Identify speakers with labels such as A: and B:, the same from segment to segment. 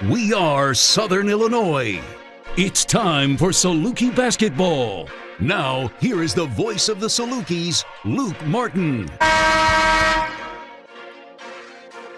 A: We are Southern Illinois. It's time for Saluki basketball. Now, here is the voice of the Salukis, Luke Martin.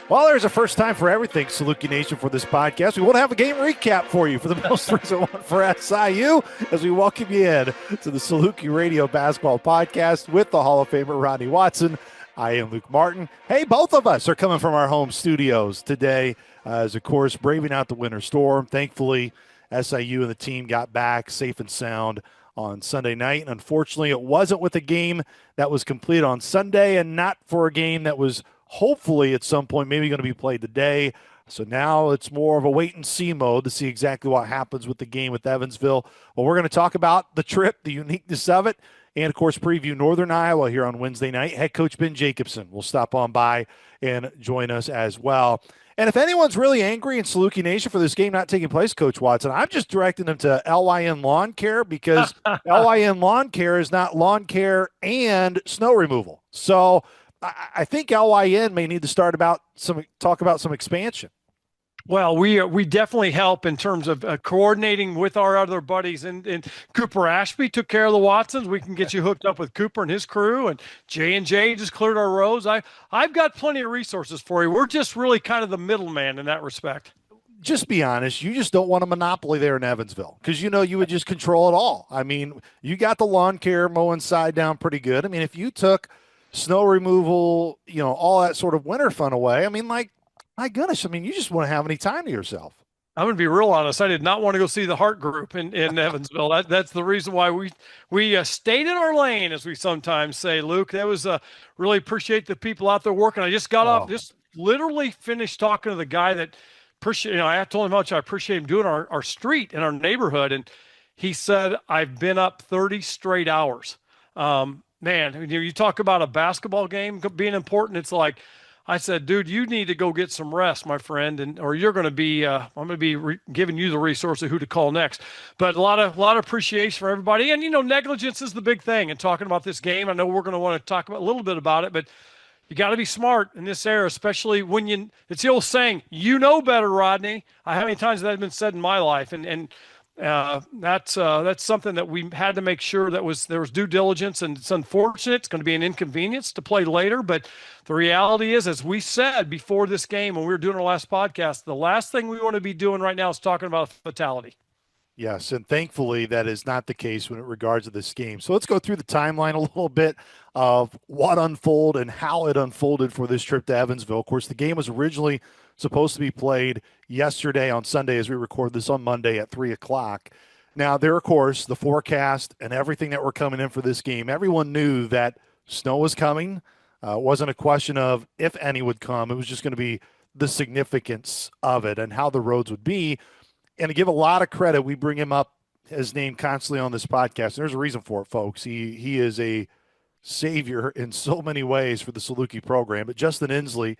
B: Well, there's a first time for everything, Saluki Nation, for this podcast. We want to have a game recap for you for the most recent one for SIU as we welcome you in to the Saluki Radio Basketball Podcast with the Hall of Famer Rodney Watson. I am Luke Martin. Hey, both of us are coming from our home studios today as, of course, braving out the winter storm. Thankfully, SIU and the team got back safe and sound on Sunday night. And unfortunately, it wasn't with a game that was completed on Sunday and not for a game that was hopefully at some point maybe going to be played today. So now it's more of a wait-and-see mode to see exactly what happens with the game with Evansville. Well, we're going to talk about the trip, the uniqueness of it, and, of course, preview Northern Iowa here on Wednesday night. Head coach Ben Jacobson will stop on by and join us as well. And if anyone's really angry in Saluki Nation for this game not taking place, Coach Watson, I'm just directing them to LYN Lawn Care because LYN Lawn Care is not lawn care and snow removal. So I think LYN may need to talk about some expansion.
C: Well, we definitely help in terms of coordinating with our other buddies. And Cooper Ashby took care of the Watsons. We can get you hooked up with Cooper and his crew. And J&J just cleared our roads. I've got plenty of resources for you. We're just really kind of the middleman in that respect.
B: Just be honest. You just don't want a monopoly there in Evansville because, you would just control it all. I mean, you got the lawn care mowing side down pretty good. I mean, if you took snow removal, all that sort of winter fun away, I mean, my goodness, you just want to have any time to yourself.
C: I'm going to be real honest. I did not want to go see the Hart Group in Evansville. That's the reason why we stayed in our lane, as we sometimes say, Luke. That was really appreciate the people out there working. I just got off, just literally finished talking to the guy that I told him how much I appreciate him doing our street in our neighborhood. And he said, I've been up 30 straight hours. Man, you talk about a basketball game being important. It's like, I said, dude, you need to go get some rest, my friend, or you're going to be. I'm going to be giving you the resource of who to call next. But a lot of appreciation for everybody, and negligence is the big thing. And talking about this game, I know we're going to want to talk about a little bit about it, but you got to be smart in this era, especially when it's the old saying, better, Rodney. How many times that has been said in my life, and that's something that we had to make sure there was due diligence, and it's unfortunate. It's going to be an inconvenience to play later, but the reality is, as we said before this game when we were doing our last podcast, the last thing we want to be doing right now is talking about a fatality.
B: Yes, and thankfully that is not the case when it regards to this game. So let's go through the timeline a little bit of what unfolded and how it unfolded for this trip to Evansville. Of course, the game was originally supposed to be played yesterday on Sunday as we record this on Monday at 3 o'clock. Now, there, of course, the forecast and everything that were coming in for this game, everyone knew that snow was coming. It wasn't a question of if any would come. It was just going to be the significance of it and how the roads would be. And to give a lot of credit, we bring him up, his name constantly on this podcast. And there's a reason for it, folks. He is a savior in so many ways for the Saluki program. But Justin Inslee,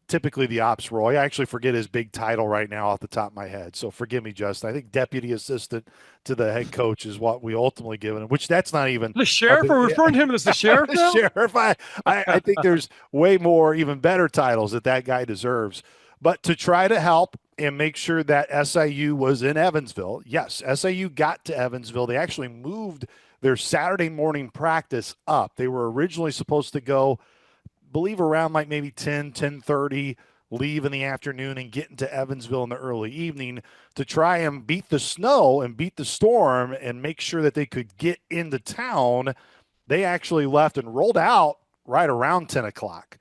B: typically the ops role. I actually forget his big title right now off the top of my head. So forgive me, Justin. I think deputy assistant to the head coach is what we ultimately give him, which that's not even.
C: The sheriff? We're referring to him as the sheriff now?
B: The sheriff. I think there's way more, even better titles that guy deserves. But to try to help and make sure that SIU was in Evansville, yes, SIU got to Evansville. They actually moved their Saturday morning practice up. They were originally supposed to go, believe around like maybe 10:30, leave in the afternoon and get into Evansville in the early evening to try and beat the snow and beat the storm and make sure that they could get into town. They actually left and rolled out right around 10 o'clock,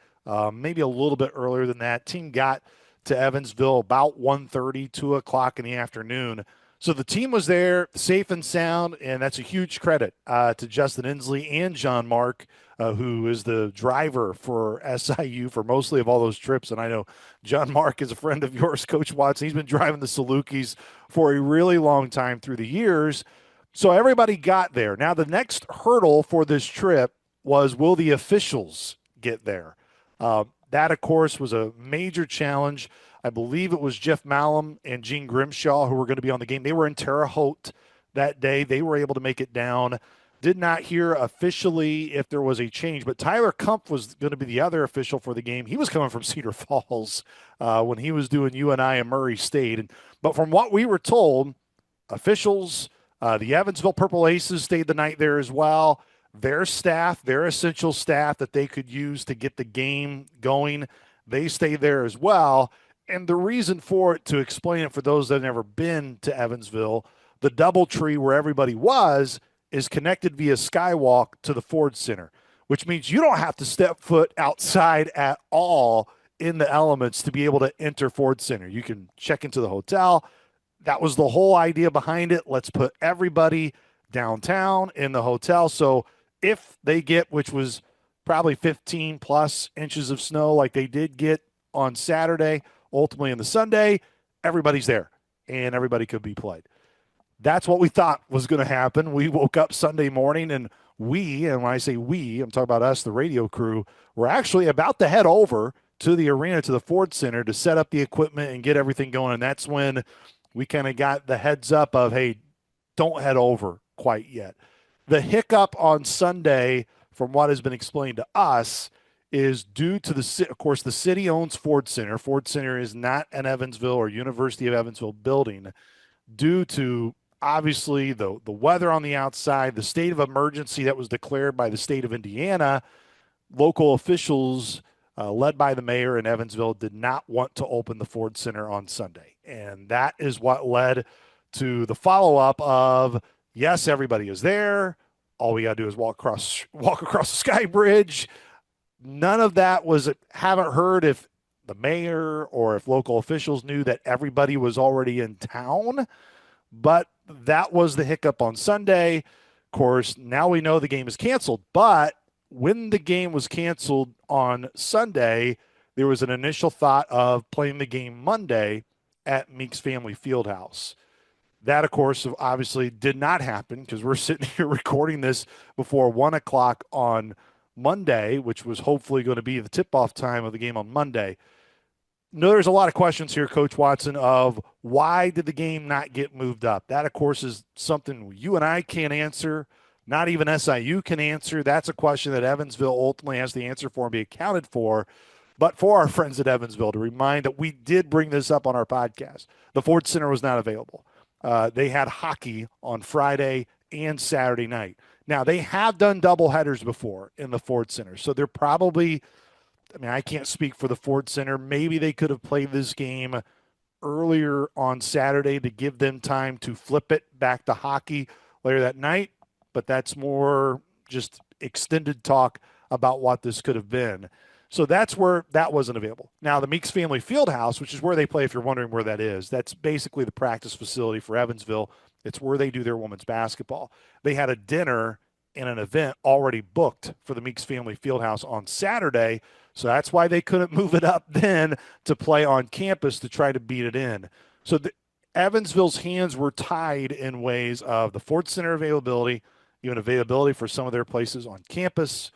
B: maybe a little bit earlier than that. Team got to Evansville about 1:30, 2 o'clock in the afternoon. So the team was there safe and sound, and that's a huge credit to Justin Inslee and John Mark, who is the driver for SIU for mostly of all those trips. And I know John Mark is a friend of yours, Coach Watson. He's been driving the Salukis for a really long time through the years. So everybody got there. Now the next hurdle for this trip was, will the officials get there? That, of course, was a major challenge. I believe it was Jeff Malum and Gene Grimshaw who were going to be on the game. They were in Terre Haute that day. They were able to make it down. did not hear officially if there was a change, but Tyler Kumpf was going to be the other official for the game. He was coming from Cedar Falls when he was doing UNI and Murray State. But from what we were told, officials, the Evansville Purple Aces stayed the night there as well. Their staff, their essential staff that they could use to get the game going, they stayed there as well. And the reason for it, to explain it for those that have never been to Evansville, the DoubleTree where everybody was is connected via Skywalk to the Ford Center, which means you don't have to step foot outside at all in the elements to be able to enter Ford Center. You can check into the hotel. That was the whole idea behind it. Let's put everybody downtown in the hotel. So if they get, which was probably 15 plus inches of snow like they did get on Saturday, ultimately on the Sunday, everybody's there and everybody could be played. That's what we thought was going to happen. We woke up Sunday morning and when I say we, I'm talking about us, the radio crew, we're actually about to head over to the arena, to the Ford Center, to set up the equipment and get everything going. And that's when we kind of got the heads up of, hey, don't head over quite yet. The hiccup on Sunday, from what has been explained to us, is due to of course, the city owns Ford Center. Ford Center is not an Evansville or University of Evansville building. Due to obviously the weather on the outside, the state of emergency that was declared by the state of Indiana, local officials led by the mayor in Evansville did not want to open the Ford Center on Sunday. And that is what led to the follow-up of, yes, everybody is there. All we got to do is walk across the Sky Bridge. None of that was, haven't heard if the mayor or if local officials knew that everybody was already in town. But that was the hiccup on Sunday. Of course, now we know the game is canceled. But when the game was canceled on Sunday, there was an initial thought of playing the game Monday at Meeks Family Fieldhouse. That, of course, obviously did not happen because we're sitting here recording this before 1 o'clock on Monday, which was hopefully going to be the tip-off time of the game on Monday. No, there's a lot of questions here, Coach Watson, of why did the game not get moved up? That, of course, is something you and I can't answer. Not even SIU can answer. That's a question that Evansville ultimately has to answer for and be accounted for. But for our friends at Evansville, to remind that we did bring this up on our podcast, the Ford Center was not available. They had hockey on Friday and Saturday night. Now, they have done doubleheaders before in the Ford Center, so they're probably – I mean, I can't speak for the Ford Center. Maybe they could have played this game earlier on Saturday to give them time to flip it back to hockey later that night, but that's more just extended talk about what this could have been. So that's where that wasn't available. Now, the Meeks Family Fieldhouse, which is where they play, if you're wondering where that is, that's basically the practice facility for Evansville. It's where they do their women's basketball. They had a dinner and an event already booked for the Meeks Family Fieldhouse on Saturday, so that's why they couldn't move it up then to play on campus to try to beat it in. So Evansville's hands were tied in ways of the Ford Center availability, even availability for some of their places on campus.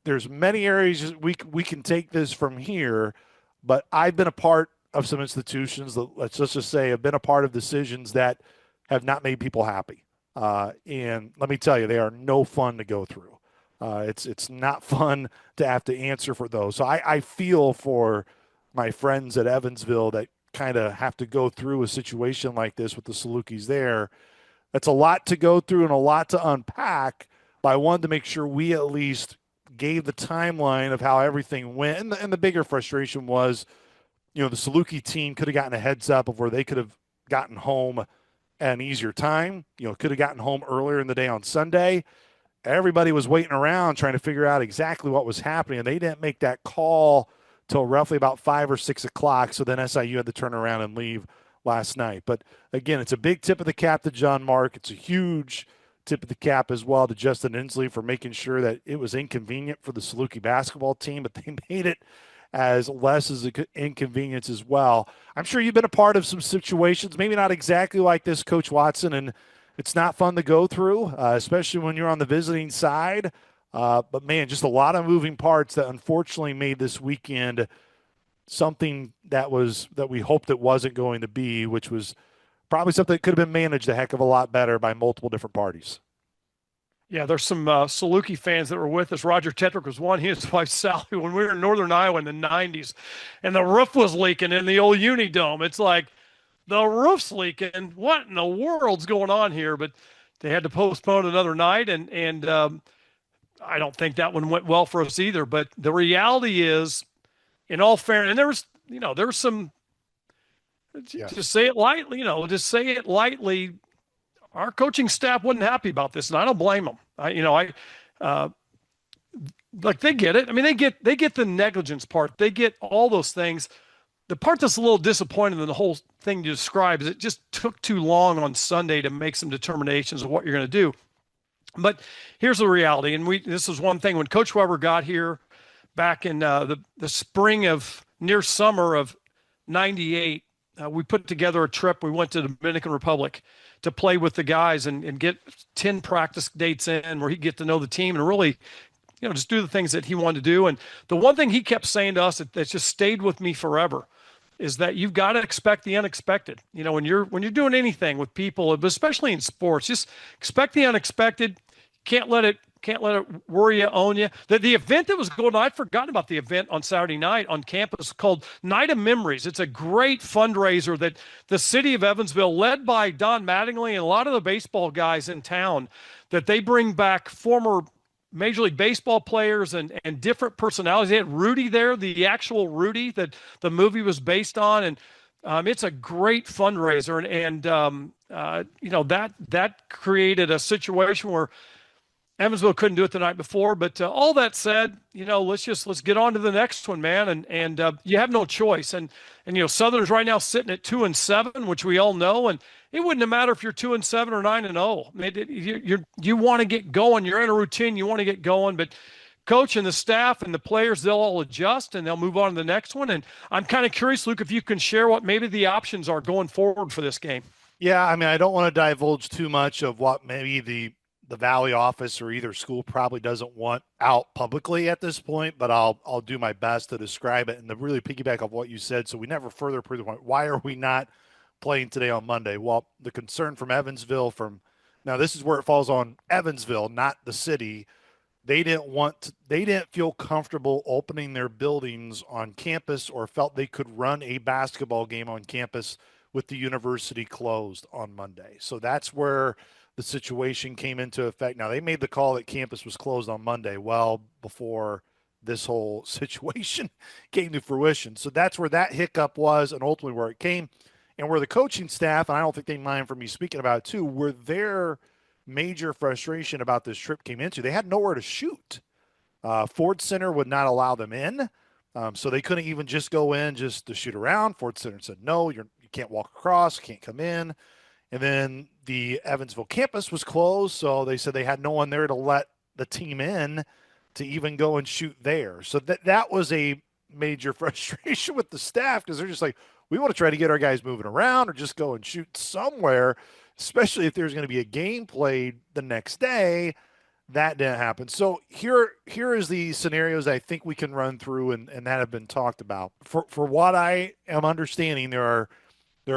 B: There's many areas we can take this from here, but I've been a part of some institutions that, let's just say, have been a part of decisions that have not made people happy. And let me tell you, they are no fun to go through. It's not fun to have to answer for those. So I feel for my friends at Evansville that kind of have to go through a situation like this with the Salukis there. That's a lot to go through and a lot to unpack, but I wanted to make sure we at least gave the timeline of how everything went. And the bigger frustration was, the Saluki team could have gotten a heads up of where they could have gotten home at an easier time, could have gotten home earlier in the day on Sunday. Everybody was waiting around trying to figure out exactly what was happening. And they didn't make that call till roughly about 5 or 6 o'clock. So then SIU had to turn around and leave last night. But again, it's a big tip of the cap to John Mark. It's a huge tip of the cap as well to Justin Inslee for making sure that it was inconvenient for the Saluki basketball team, but they made it as less as an inconvenience as well. I'm sure you've been a part of some situations, maybe not exactly like this, Coach Watson, and it's not fun to go through, especially when you're on the visiting side. But, man, just a lot of moving parts that unfortunately made this weekend something that we hoped it wasn't going to be, which was probably something that could have been managed a heck of a lot better by multiple different parties.
C: Yeah, there's some Saluki fans that were with us. Roger Tetrick was one. He and his wife Sally when we were in Northern Iowa in the '90s, and the roof was leaking in the old Uni Dome. It's like the roof's leaking. What in the world's going on here? But they had to postpone another night, and I don't think that one went well for us either. But the reality is, in all fairness, and there was some.
B: Yes.
C: Just say it lightly, just say it lightly. Our coaching staff wasn't happy about this, and I don't blame them. Uh, like they get it. I mean, they get the negligence part. They get all those things. The part that's a little disappointing in the whole thing you described is it just took too long on Sunday to make some determinations of what you're going to do. But here's the reality, and this was one thing when Coach Weber got here back in the spring of near summer of '98. We put together a trip. We went to the Dominican Republic to play with the guys and get 10 practice dates in where he'd get to know the team and really, just do the things that he wanted to do. And the one thing he kept saying to us that just stayed with me forever is that you've got to expect the unexpected. When you're doing anything with people, especially in sports, just expect the unexpected. Can't let it worry you, own you. The event that was going on, I'd forgotten about the event on Saturday night on campus called Night of Memories. It's a great fundraiser that the city of Evansville, led by Don Mattingly and a lot of the baseball guys in town, that they bring back former Major League Baseball players and different personalities. They had Rudy there, the actual Rudy that the movie was based on. And it's a great fundraiser. That created a situation where Evansville couldn't do it the night before, but all that said, let's get on to the next one, man. And you have no choice. And Southern's right now sitting at 2-7, which we all know. And it wouldn't matter if you're 2-7 or 9-0. I mean, you want to get going. You're in a routine. You want to get going. But coach and the staff and the players, they'll all adjust and they'll move on to the next one. And I'm kind of curious, Luke, if you can share what maybe the options are going forward for this game.
B: Yeah, I mean, I don't want to divulge too much of what maybe the Valley office or either school probably doesn't want out publicly at this point, but I'll do my best to describe it and to really piggyback off what you said. So we never further prove the point. Why are we not playing today on Monday? Well, the concern from Evansville now this is where it falls on Evansville, not the city. They didn't feel comfortable opening their buildings on campus or felt they could run a basketball game on campus with the university closed on Monday. So that's where the situation came into effect. Now, they made the call that campus was closed on Monday well before this whole situation came to fruition. So that's where that hiccup was and ultimately where it came. And where the coaching staff, and I don't think they mind for me speaking about it too, where their major frustration about this trip came into, they had nowhere to shoot. Ford Center would not allow them in. So they couldn't even just go in just to shoot around. Ford Center said, no, you can't walk across, can't come in. And then the Evansville campus was closed, so they said they had no one there to let the team in to even go and shoot there. So that was a major frustration with the staff because they're just like, we want to try to get our guys moving around or just go and shoot somewhere, especially if there's going to be a game played the next day. That didn't happen. So here is the scenarios I think we can run through and that have been talked about. For what I am understanding, there are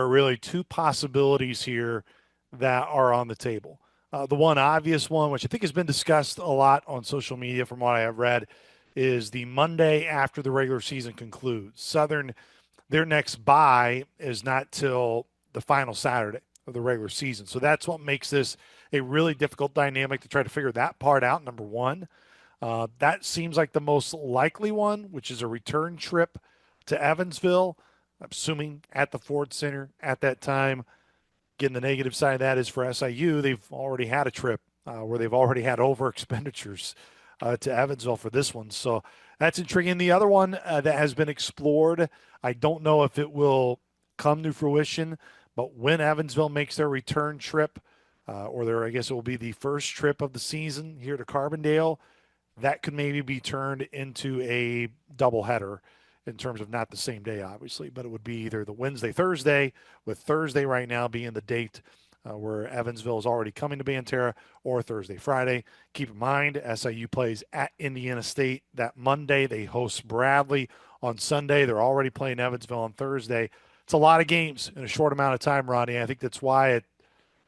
B: really two possibilities here that are on the table. The one obvious one, which I think has been discussed a lot on social media from what I have read, is the Monday after the regular season concludes. Southern, their next bye is not till the final Saturday of the regular season. So that's what makes this a really difficult dynamic to try to figure that part out, number one. That seems like the most likely one, which is a return trip to Evansville. I'm assuming at the Ford Center at that time. Again, the negative side of that is for SIU, they've already had a trip where they've already had over expenditures to Evansville for this one. So that's intriguing. The other one that has been explored, I don't know if it will come to fruition, but when Evansville makes their return trip, I guess it will be the first trip of the season here to Carbondale, that could maybe be turned into a doubleheader in terms of not the same day, obviously, but it would be either the Wednesday, Thursday, with Thursday right now being the date where Evansville is already coming to Banterra, or Thursday, Friday. Keep in mind, SIU plays at Indiana State that Monday. They host Bradley on Sunday. They're already playing Evansville on Thursday. It's a lot of games in a short amount of time, Ronnie. I think that's why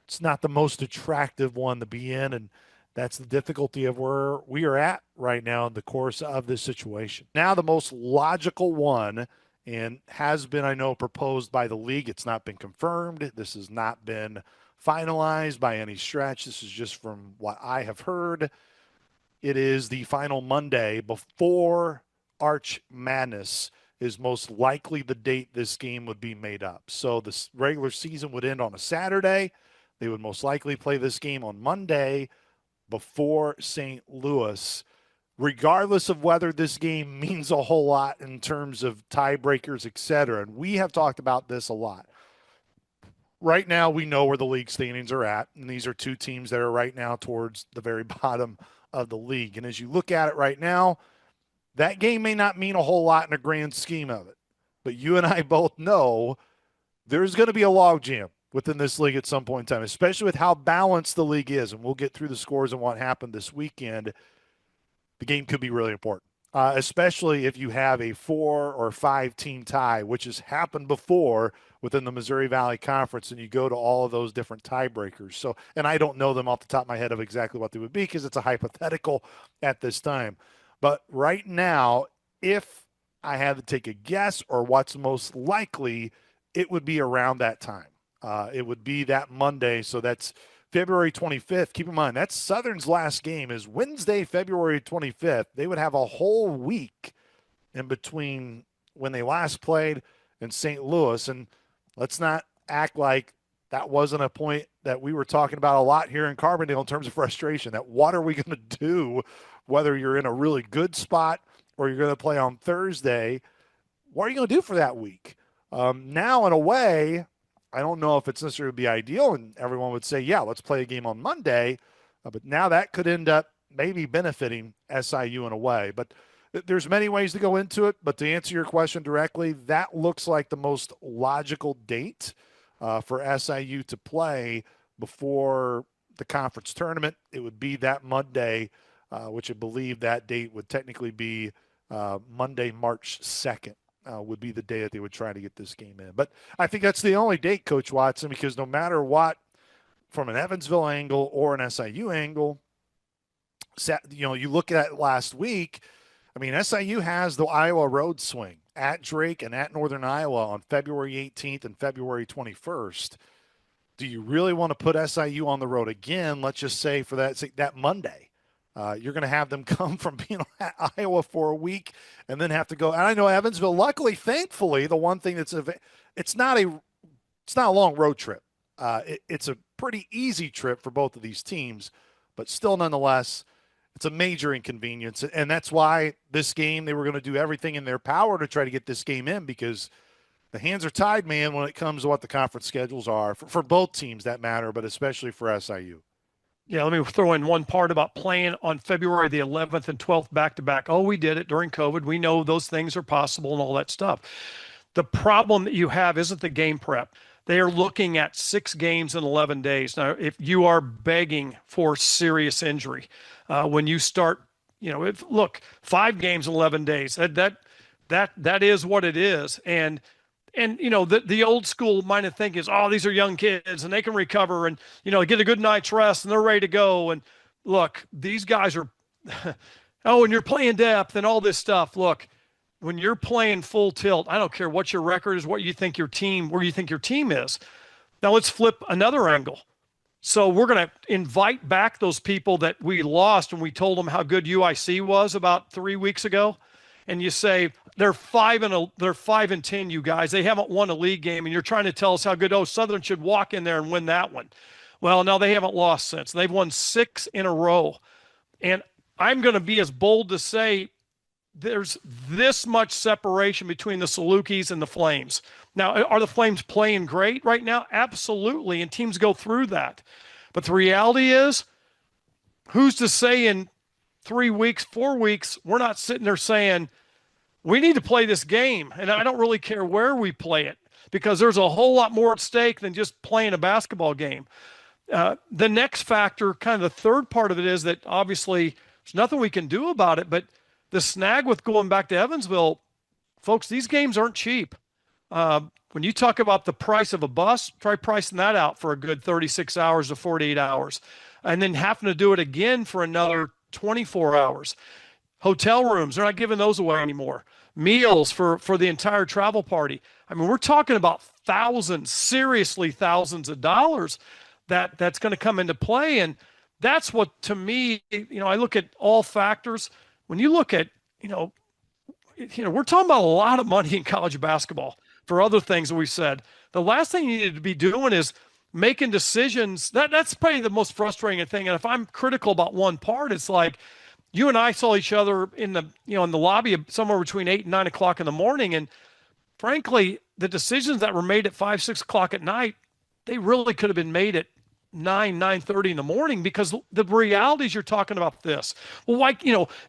B: it's not the most attractive one to be in, and That's the difficulty of where we are at right now in the course of this situation. Now, the most logical one, and has been, I know, proposed by the league. It's not been confirmed. This has not been finalized by any stretch. This is just from what I have heard. It is the final Monday before Arch Madness is most likely the date this game would be made up. So the regular season would end on a Saturday. They would most likely play this game on Monday before St. Louis, regardless of whether this game means a whole lot in terms of tiebreakers, et cetera. And we have talked about this a lot. Right now, we know where the league standings are at, and these are two teams that are right now towards the very bottom of the league. And as you look at it right now, that game may not mean a whole lot in a grand scheme of it. But you and I both know there's going to be a logjam within this league at some point in time, especially with how balanced the league is. And we'll get through the scores and what happened this weekend. The game could be really important, especially if you have a 4 or 5 team tie, which has happened before within the Missouri Valley Conference, and you go to all of those different tiebreakers. So, and I don't know them off the top of my head of exactly what they would be because it's a hypothetical at this time. But right now, if I had to take a guess or what's most likely, it would be around that time. It would be that Monday. So that's February 25th. Keep in mind, that's Southern's last game is Wednesday, February 25th. They would have a whole week in between when they last played in St. Louis. And let's not act like that wasn't a point that we were talking about a lot here in Carbondale in terms of frustration. That what are we going to do, whether you're in a really good spot or you're going to play on Thursday? What are you going to do for that week? Now, in a way, I don't know if it's necessarily be ideal, and everyone would say, yeah, let's play a game on Monday. But now that could end up maybe benefiting SIU in a way. But there's many ways to go into it. But to answer your question directly, that looks like the most logical date for SIU to play before the conference tournament. It would be that Monday, which I believe that date would technically be Monday, March 2nd. Would be the day that they would try to get this game in. But I think that's the only date, Coach Watson, because no matter what, from an Evansville angle or an SIU angle, you look at it last week, I mean, SIU has the Iowa road swing at Drake and at Northern Iowa on February 18th and February 21st. Do you really want to put SIU on the road again, let's just say for that Monday? You're going to have them come from being at Iowa for a week and then have to go. And I know Evansville, luckily, thankfully, the one thing it's not a long road trip. It's a pretty easy trip for both of these teams, but still nonetheless, it's a major inconvenience. And that's why this game, they were going to do everything in their power to try to get this game in because the hands are tied, man, when it comes to what the conference schedules are for both teams that matter, but especially for SIU.
C: Yeah, let me throw in one part about playing on February the 11th and 12th back-to-back. Oh, we did it during COVID. We know those things are possible and all that stuff. The problem that you have isn't the game prep. They are looking at 6 games in 11 days. Now, if you are begging for serious injury, when you start, 5 games in 11 days, that is what it is. And the old school minded thinking is, oh, these are young kids and they can recover and, get a good night's rest and they're ready to go. And look, these guys are, and you're playing depth and all this stuff. Look, when you're playing full tilt, I don't care what your record is, where you think your team is. Now let's flip another angle. So we're going to invite back those people that we lost when we told them how good UIC was about 3 weeks ago. And you say, they're 5-10, you guys. They haven't won a league game, and you're trying to tell us how good. Southern should walk in there and win that one. Well, no, they haven't lost since. They've won 6 in a row, and I'm going to be as bold to say there's this much separation between the Salukis and the Flames. Now, are the Flames playing great right now? Absolutely, and teams go through that. But the reality is, who's to say in 3 weeks, 4 weeks, we're not sitting there saying, we need to play this game, and I don't really care where we play it because there's a whole lot more at stake than just playing a basketball game. The next factor, kind of the third part of it, is that obviously there's nothing we can do about it, but the snag with going back to Evansville, folks, these games aren't cheap. When you talk about the price of a bus, try pricing that out for a good 36 hours to 48 hours, and then having to do it again for another 24 hours. Hotel rooms, they're not giving those away anymore. Meals for the entire travel party. I mean, we're talking about thousands, seriously thousands of dollars that's going to come into play. And that's what, to me, I look at all factors. When you look at, we're talking about a lot of money in college basketball for other things that we've said. The last thing you need to be doing is making decisions. That's probably the most frustrating thing. And if I'm critical about one part, it's like you and I saw each other in the lobby somewhere between 8 and 9 o'clock in the morning. And frankly, the decisions that were made at 5, 6 o'clock at night, they really could have been made at 9:30 in the morning, because the realities you're talking about this. Well, why,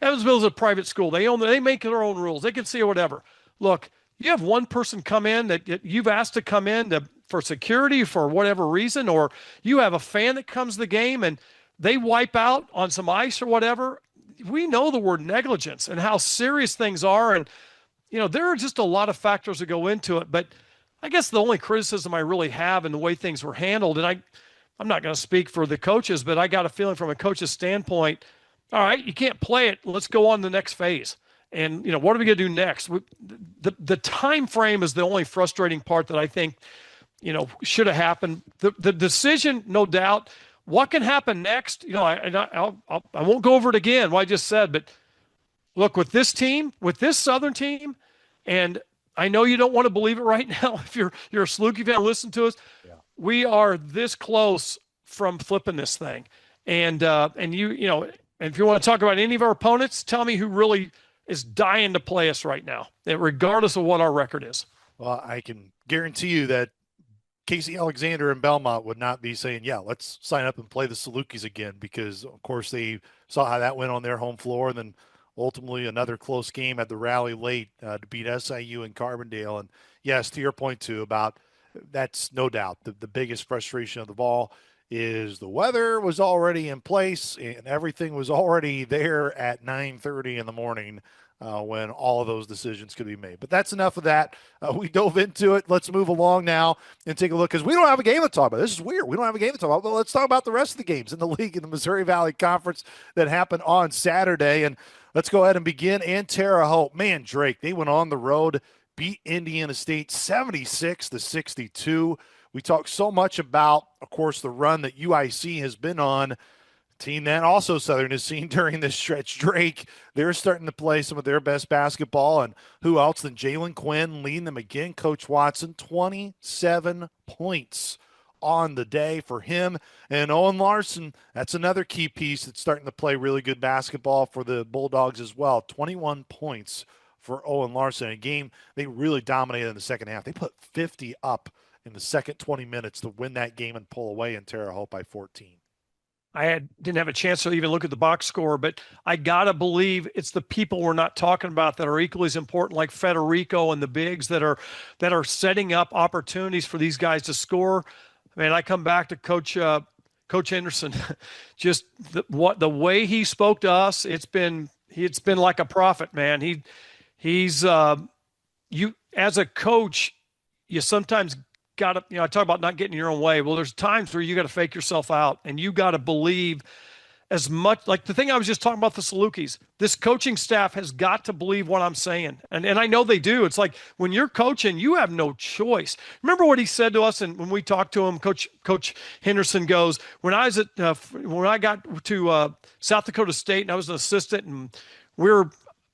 C: Evansville is a private school. They make their own rules. They can say whatever. Look, you have one person come in that you've asked to come in for security for whatever reason, or you have a fan that comes to the game and they wipe out on some ice or whatever. We know the word negligence and how serious things are. And, there are just a lot of factors that go into it. But I guess the only criticism I really have in the way things were handled, and I'm not going to speak for the coaches, but I got a feeling from a coach's standpoint, all right, you can't play it. Let's go on to the next phase. And, what are we going to do next? The time frame is the only frustrating part that I think, should have happened. The decision, no doubt. What can happen next? I won't go over it again, what I just said, but look, with this team, with this Southern team, and I know you don't want to believe it right now. If you're a Saluki fan, listen to us. Yeah. We are this close from flipping this thing. And if you want to talk about any of our opponents, tell me who really is dying to play us right now, regardless of what our record is.
B: Well, I can guarantee you that Casey Alexander and Belmont would not be saying, yeah, let's sign up and play the Salukis again, because, of course, they saw how that went on their home floor, and then ultimately another close game at the rally late to beat SIU in Carbondale. And, yes, to your point, too, about that's no doubt the biggest frustration of the ball is the weather was already in place and everything was already there at 9:30 in the morning when all of those decisions could be made. But that's enough of that. We dove into it. Let's move along now and take a look, because we don't have a game to talk about. This is weird. We don't have a game to talk about. But let's talk about the rest of the games in the league in the Missouri Valley Conference that happened on Saturday. And let's go ahead and begin in Terre Haute. Man, Drake, they went on the road, beat Indiana State 76-62. We talked so much about, of course, the run that UIC has been on. Team that also Southern has seen during this stretch. Drake, they're starting to play some of their best basketball, and who else than Jalen Quinn leading them again. Coach Watson, 27 points on the day for him. And Owen Larson, that's another key piece that's starting to play really good basketball for the Bulldogs as well. 21 points for Owen Larson. A game they really dominated in the second half. They put 50 up in the second 20 minutes to win that game and pull away in Terre Haute by 14.
C: Didn't have a chance to even look at the box score, but I got to believe it's the people we're not talking about that are equally as important, like Federico and the bigs that are setting up opportunities for these guys to score. I mean, I come back to Coach Henderson, just the way he spoke to us, it's been like a prophet, man. He's you as a coach, you sometimes got to, I talk about not getting in your own way. Well, there's times where you got to fake yourself out, and you got to believe as much. Like the thing I was just talking about, the Salukis, this coaching staff has got to believe what I'm saying. And I know they do. It's like when you're coaching, you have no choice. Remember what he said to us, and when we talked to him, Coach Henderson goes, when I got to South Dakota State and I was an assistant, and we were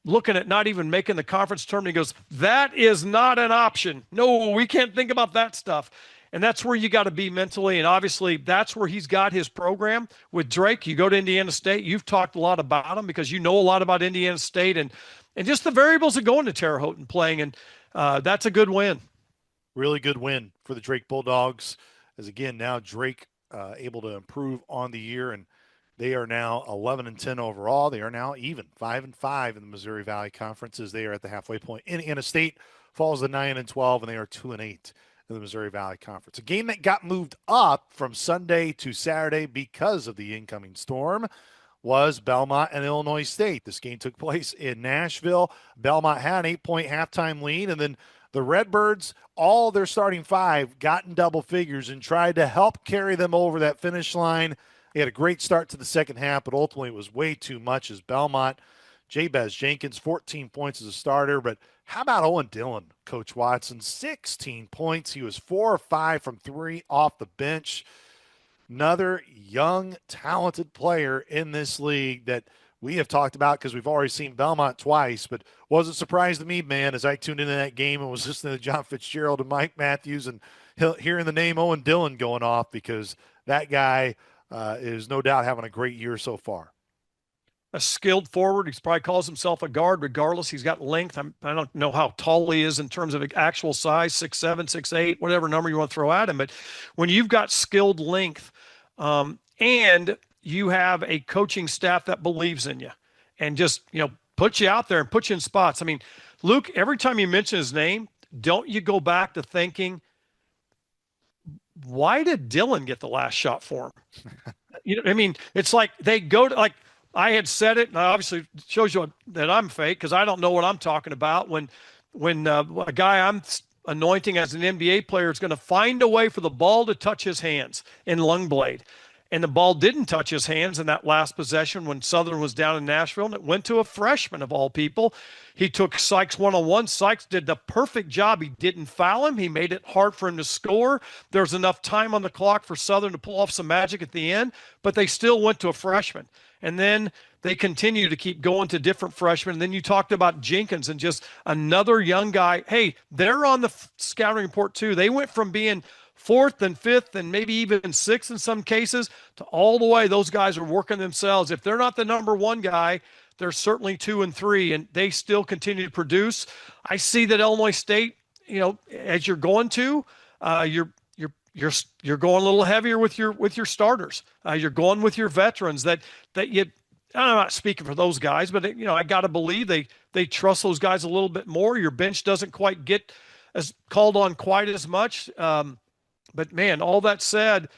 C: looking at not even making the conference tournament, he goes, that is not an option. No, we can't think about that stuff. And that's where you got to be mentally. And obviously that's where he's got his program with Drake. You go to Indiana State, you've talked a lot about him because you know a lot about Indiana State and just the variables of going to Terre Haute and playing. And that's a good win.
B: Really good win for the Drake Bulldogs. As again, now Drake able to improve on the year, and they are now 11-10 overall. They are now even 5-5 in the Missouri Valley Conference as they are at the halfway point. Indiana State falls to 9-12, and they are 2-8 in the Missouri Valley Conference. A game that got moved up from Sunday to Saturday because of the incoming storm was Belmont and Illinois State. This game took place in Nashville. Belmont had an 8-point halftime lead, and then The Redbirds, all their starting five got in double figures and tried to help carry them over that finish line. They had a great start to the second half, but ultimately it was way too much as Belmont. Jabez Jenkins, 14 points as a starter, but how about Owen Dillon, Coach Watson? 16 points. He was 4 or 5 from 3 off the bench. Another young, talented player in this league that we have talked about because we've already seen Belmont twice, but wasn't surprised to me, man, as I tuned into that game and was listening to John Fitzgerald and Mike Matthews and hearing the name Owen Dillon going off, because that guy is no doubt having a great year so far.
C: A skilled forward. He probably calls himself a guard regardless. He's got length. I don't know how tall he is in terms of actual size, 6'7", 6'8", whatever number you want to throw at him. But when you've got skilled length and you have a coaching staff that believes in you and just, put you out there and put you in spots. I mean, Luke, every time you mention his name, don't you go back to thinking, why did Dillon get the last shot for him? It's like they go to, like, I had said it, and obviously it shows you that I'm fake because I don't know what I'm talking about. When a guy I'm anointing as an NBA player is going to find a way for the ball to touch his hands in Lungblade, and the ball didn't touch his hands in that last possession when Southern was down in Nashville, and it went to a freshman of all people. He took Sykes one-on-one. Sykes did the perfect job. He didn't foul him. He made it hard for him to score. There was enough time on the clock for Southern to pull off some magic at the end, but they still went to a freshman. And then they continue to keep going to different freshmen. And then you talked about Jenkins and just another young guy. Hey, they're on the scouting report too. They went from being fourth and fifth and maybe even sixth in some cases to all the way. Those guys are working themselves. If they're not the number one guy, they're certainly 2 and 3, and they still continue to produce. I see that Illinois State, as you're going to, you're going a little heavier with your starters. You're going with your veterans that you. I'm not speaking for those guys, but I got to believe they trust those guys a little bit more. Your bench doesn't quite get as called on quite as much. But man, all that said,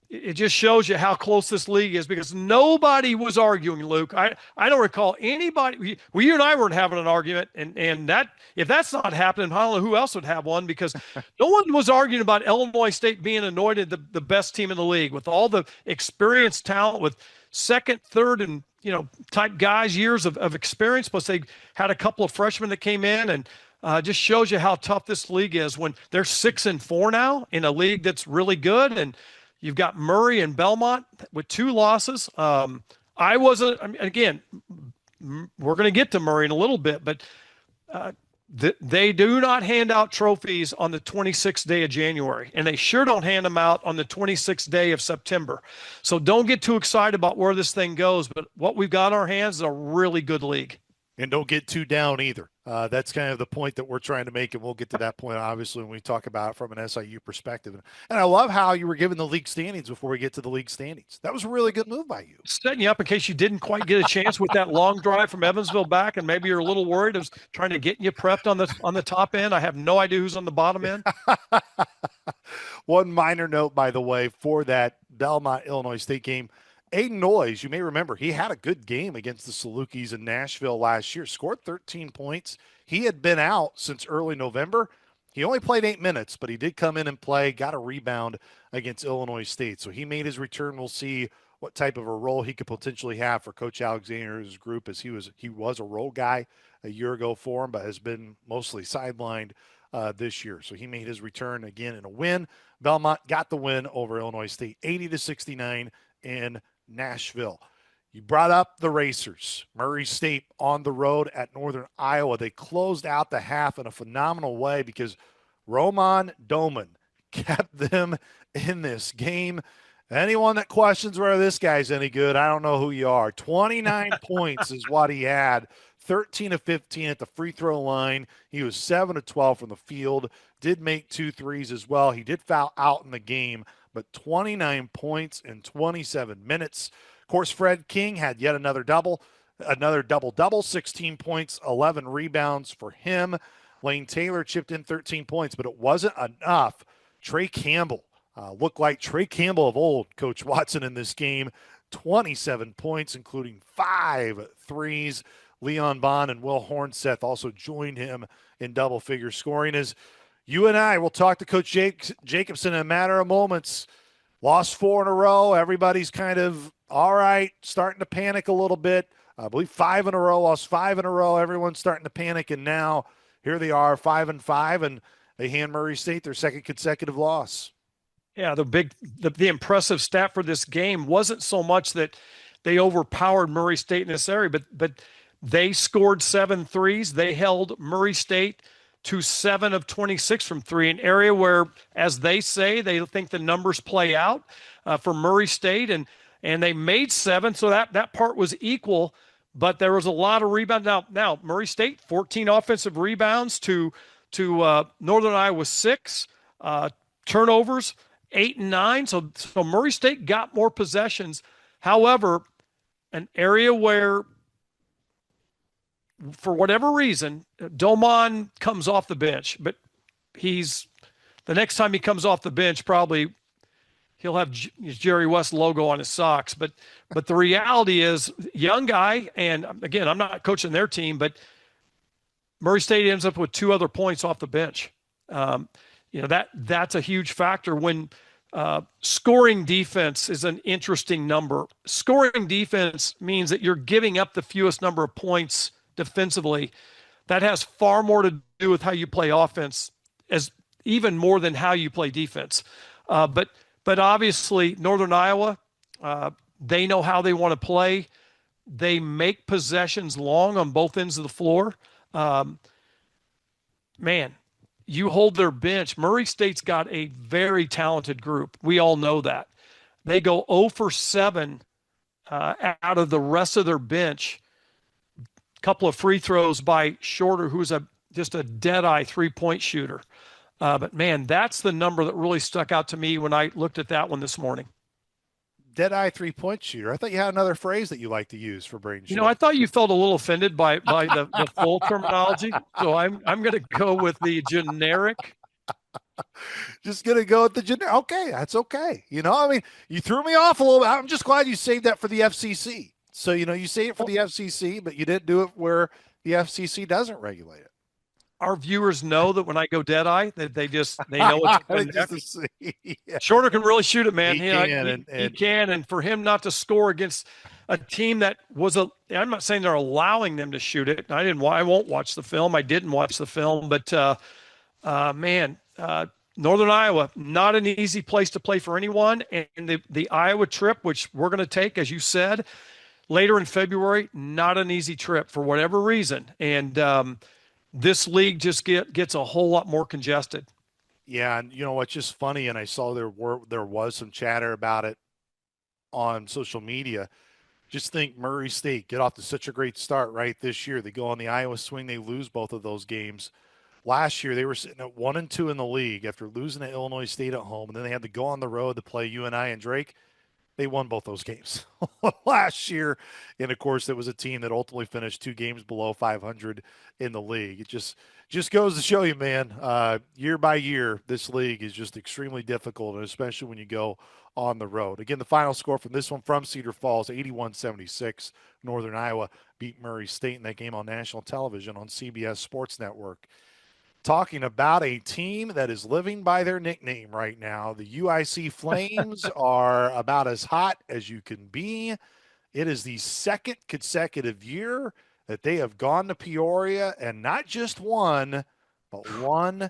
C: it just shows you how close this league is because nobody was arguing, Luke. I don't recall anybody. You and I weren't having an argument, and that if that's not happening, I don't know who else would have one because no one was arguing about Illinois State being anointed the best team in the league with all the experienced talent with second, third, and type guys, years of experience. Plus, they had a couple of freshmen that came in and. Just shows you how tough this league is when they're 6 and 4 now in a league that's really good. And you've got Murray and Belmont with 2 losses. Again, we're going to get to Murray in a little bit, but they do not hand out trophies on the 26th day of January, and they sure don't hand them out on the 26th day of September. So don't get too excited about where this thing goes, but what we've got in our hands is a really good league.
B: And don't get too down either. That's kind of the point that we're trying to make, and we'll get to that point, obviously, when we talk about it from an SIU perspective. And I love how you were given the league standings before we get to the league standings. That was a really good move by you.
C: Setting you up in case you didn't quite get a chance with that long drive from Evansville back, and maybe you're a little worried. I was trying to get you prepped on the top end. I have no idea who's on the bottom end.
B: One minor note, by the way, for that Belmont-Illinois State game, Aiden Noyes, you may remember, he had a good game against the Salukis in Nashville last year, scored 13 points. He had been out since early November. He only played 8 minutes, but he did come in and play, got a rebound against Illinois State. So he made his return. We'll see what type of a role he could potentially have for Coach Alexander's group, as he was a role guy a year ago for him, but has been mostly sidelined this year. So he made his return again in a win. Belmont got the win over Illinois State, 80-69 in Nashville. You brought up the Racers. Murray State on the road at Northern Iowa. They closed out the half in a phenomenal way because Roman Doman kept them in this game. Anyone that questions whether this guy's any good, I don't know who you are. 29 points is what he had. 13 of 15 at the free throw line. He was 7 of 12 from the field. Did make 2 threes as well. He did foul out in the game, but 29 points in 27 minutes. Of course, Fred King had yet another double-double, 16 points, 11 rebounds for him. Lane Taylor chipped in 13 points, but it wasn't enough. Trey Campbell looked like Trey Campbell of old, Coach Watson, in this game. 27 points, including 5 threes. Leon Bond and Will Hornseth also joined him in double-figure scoring. As UNI will talk to Coach Jacobson in a matter of moments. Lost 4 in a row. Everybody's kind of, all right, starting to panic a little bit. I believe 5 in a row, lost 5 in a row. Everyone's starting to panic, and now here they are, 5-5, and they hand Murray State their second consecutive loss.
C: Yeah, the impressive stat for this game wasn't so much that they overpowered Murray State in this area, but they scored 7 threes. They held Murray State to 7 of 26 from 3, an area where, as they say, they think the numbers play out for Murray State, and they made 7, so that part was equal, but there was a lot of rebounds. Now Murray State, 14 offensive rebounds to Northern Iowa 6, turnovers 8 and 9, so Murray State got more possessions. However, an area where, for whatever reason, Domon comes off the bench, but the next time he comes off the bench, probably he'll have Jerry West logo on his socks. But the reality is, young guy, and again, I'm not coaching their team, but Murray State ends up with 2 other points off the bench. That's a huge factor when scoring defense is an interesting number. Scoring defense means that you're giving up the fewest number of points defensively. That has far more to do with how you play offense, as even more than how you play defense. But obviously Northern Iowa, they know how they want to play. They make possessions long on both ends of the floor. Man, you hold their bench. Murray State's got a very talented group. We all know that. They go 0 for 7 out of the rest of their bench. Couple of free throws by Shorter, who's just a dead-eye three-point shooter. But, man, that's the number that really stuck out to me when I looked at that one this morning.
B: Dead-eye three-point shooter. I thought you had another phrase that you like to use for Braden Short.
C: I thought you felt a little offended by the full terminology, so I'm going to go with the generic.
B: Just going to go with the generic. Okay, that's okay. You threw me off a little bit. I'm just glad you saved that for the FCC. So, you say it for the FCC, but you didn't do it where the FCC doesn't regulate it.
C: Our viewers know that when I go dead-eye, that they know what's coming next.
B: Yeah.
C: Shorter can really shoot it, man.
B: He
C: can, and for him not to score against a team that I'm not saying they're allowing them to shoot it. I won't watch the film. I didn't watch the film, but Northern Iowa, not an easy place to play for anyone. And the Iowa trip, which we're going to take, as you said, later in February, not an easy trip for whatever reason. And this league just gets a whole lot more congested.
B: Yeah, and what's just funny, and I saw there was some chatter about it on social media. Just think Murray State get off to such a great start right this year. They go on the Iowa swing, they lose both of those games. Last year they were sitting at 1-2 in the league after losing to Illinois State at home, and then they had to go on the road to play UNI and Drake. They won both those games last year. And, of course, it was a team that ultimately finished 2 games below 500 in the league. It just goes to show you, man, year by year, this league is just extremely difficult, and especially when you go on the road. Again, the final score from this one from Cedar Falls, 81-76. Northern Iowa beat Murray State in that game on national television on CBS Sports Network. Talking about a team that is living by their nickname right now. The UIC Flames are about as hot as you can be. It is the second consecutive year that they have gone to Peoria, and not just one, but won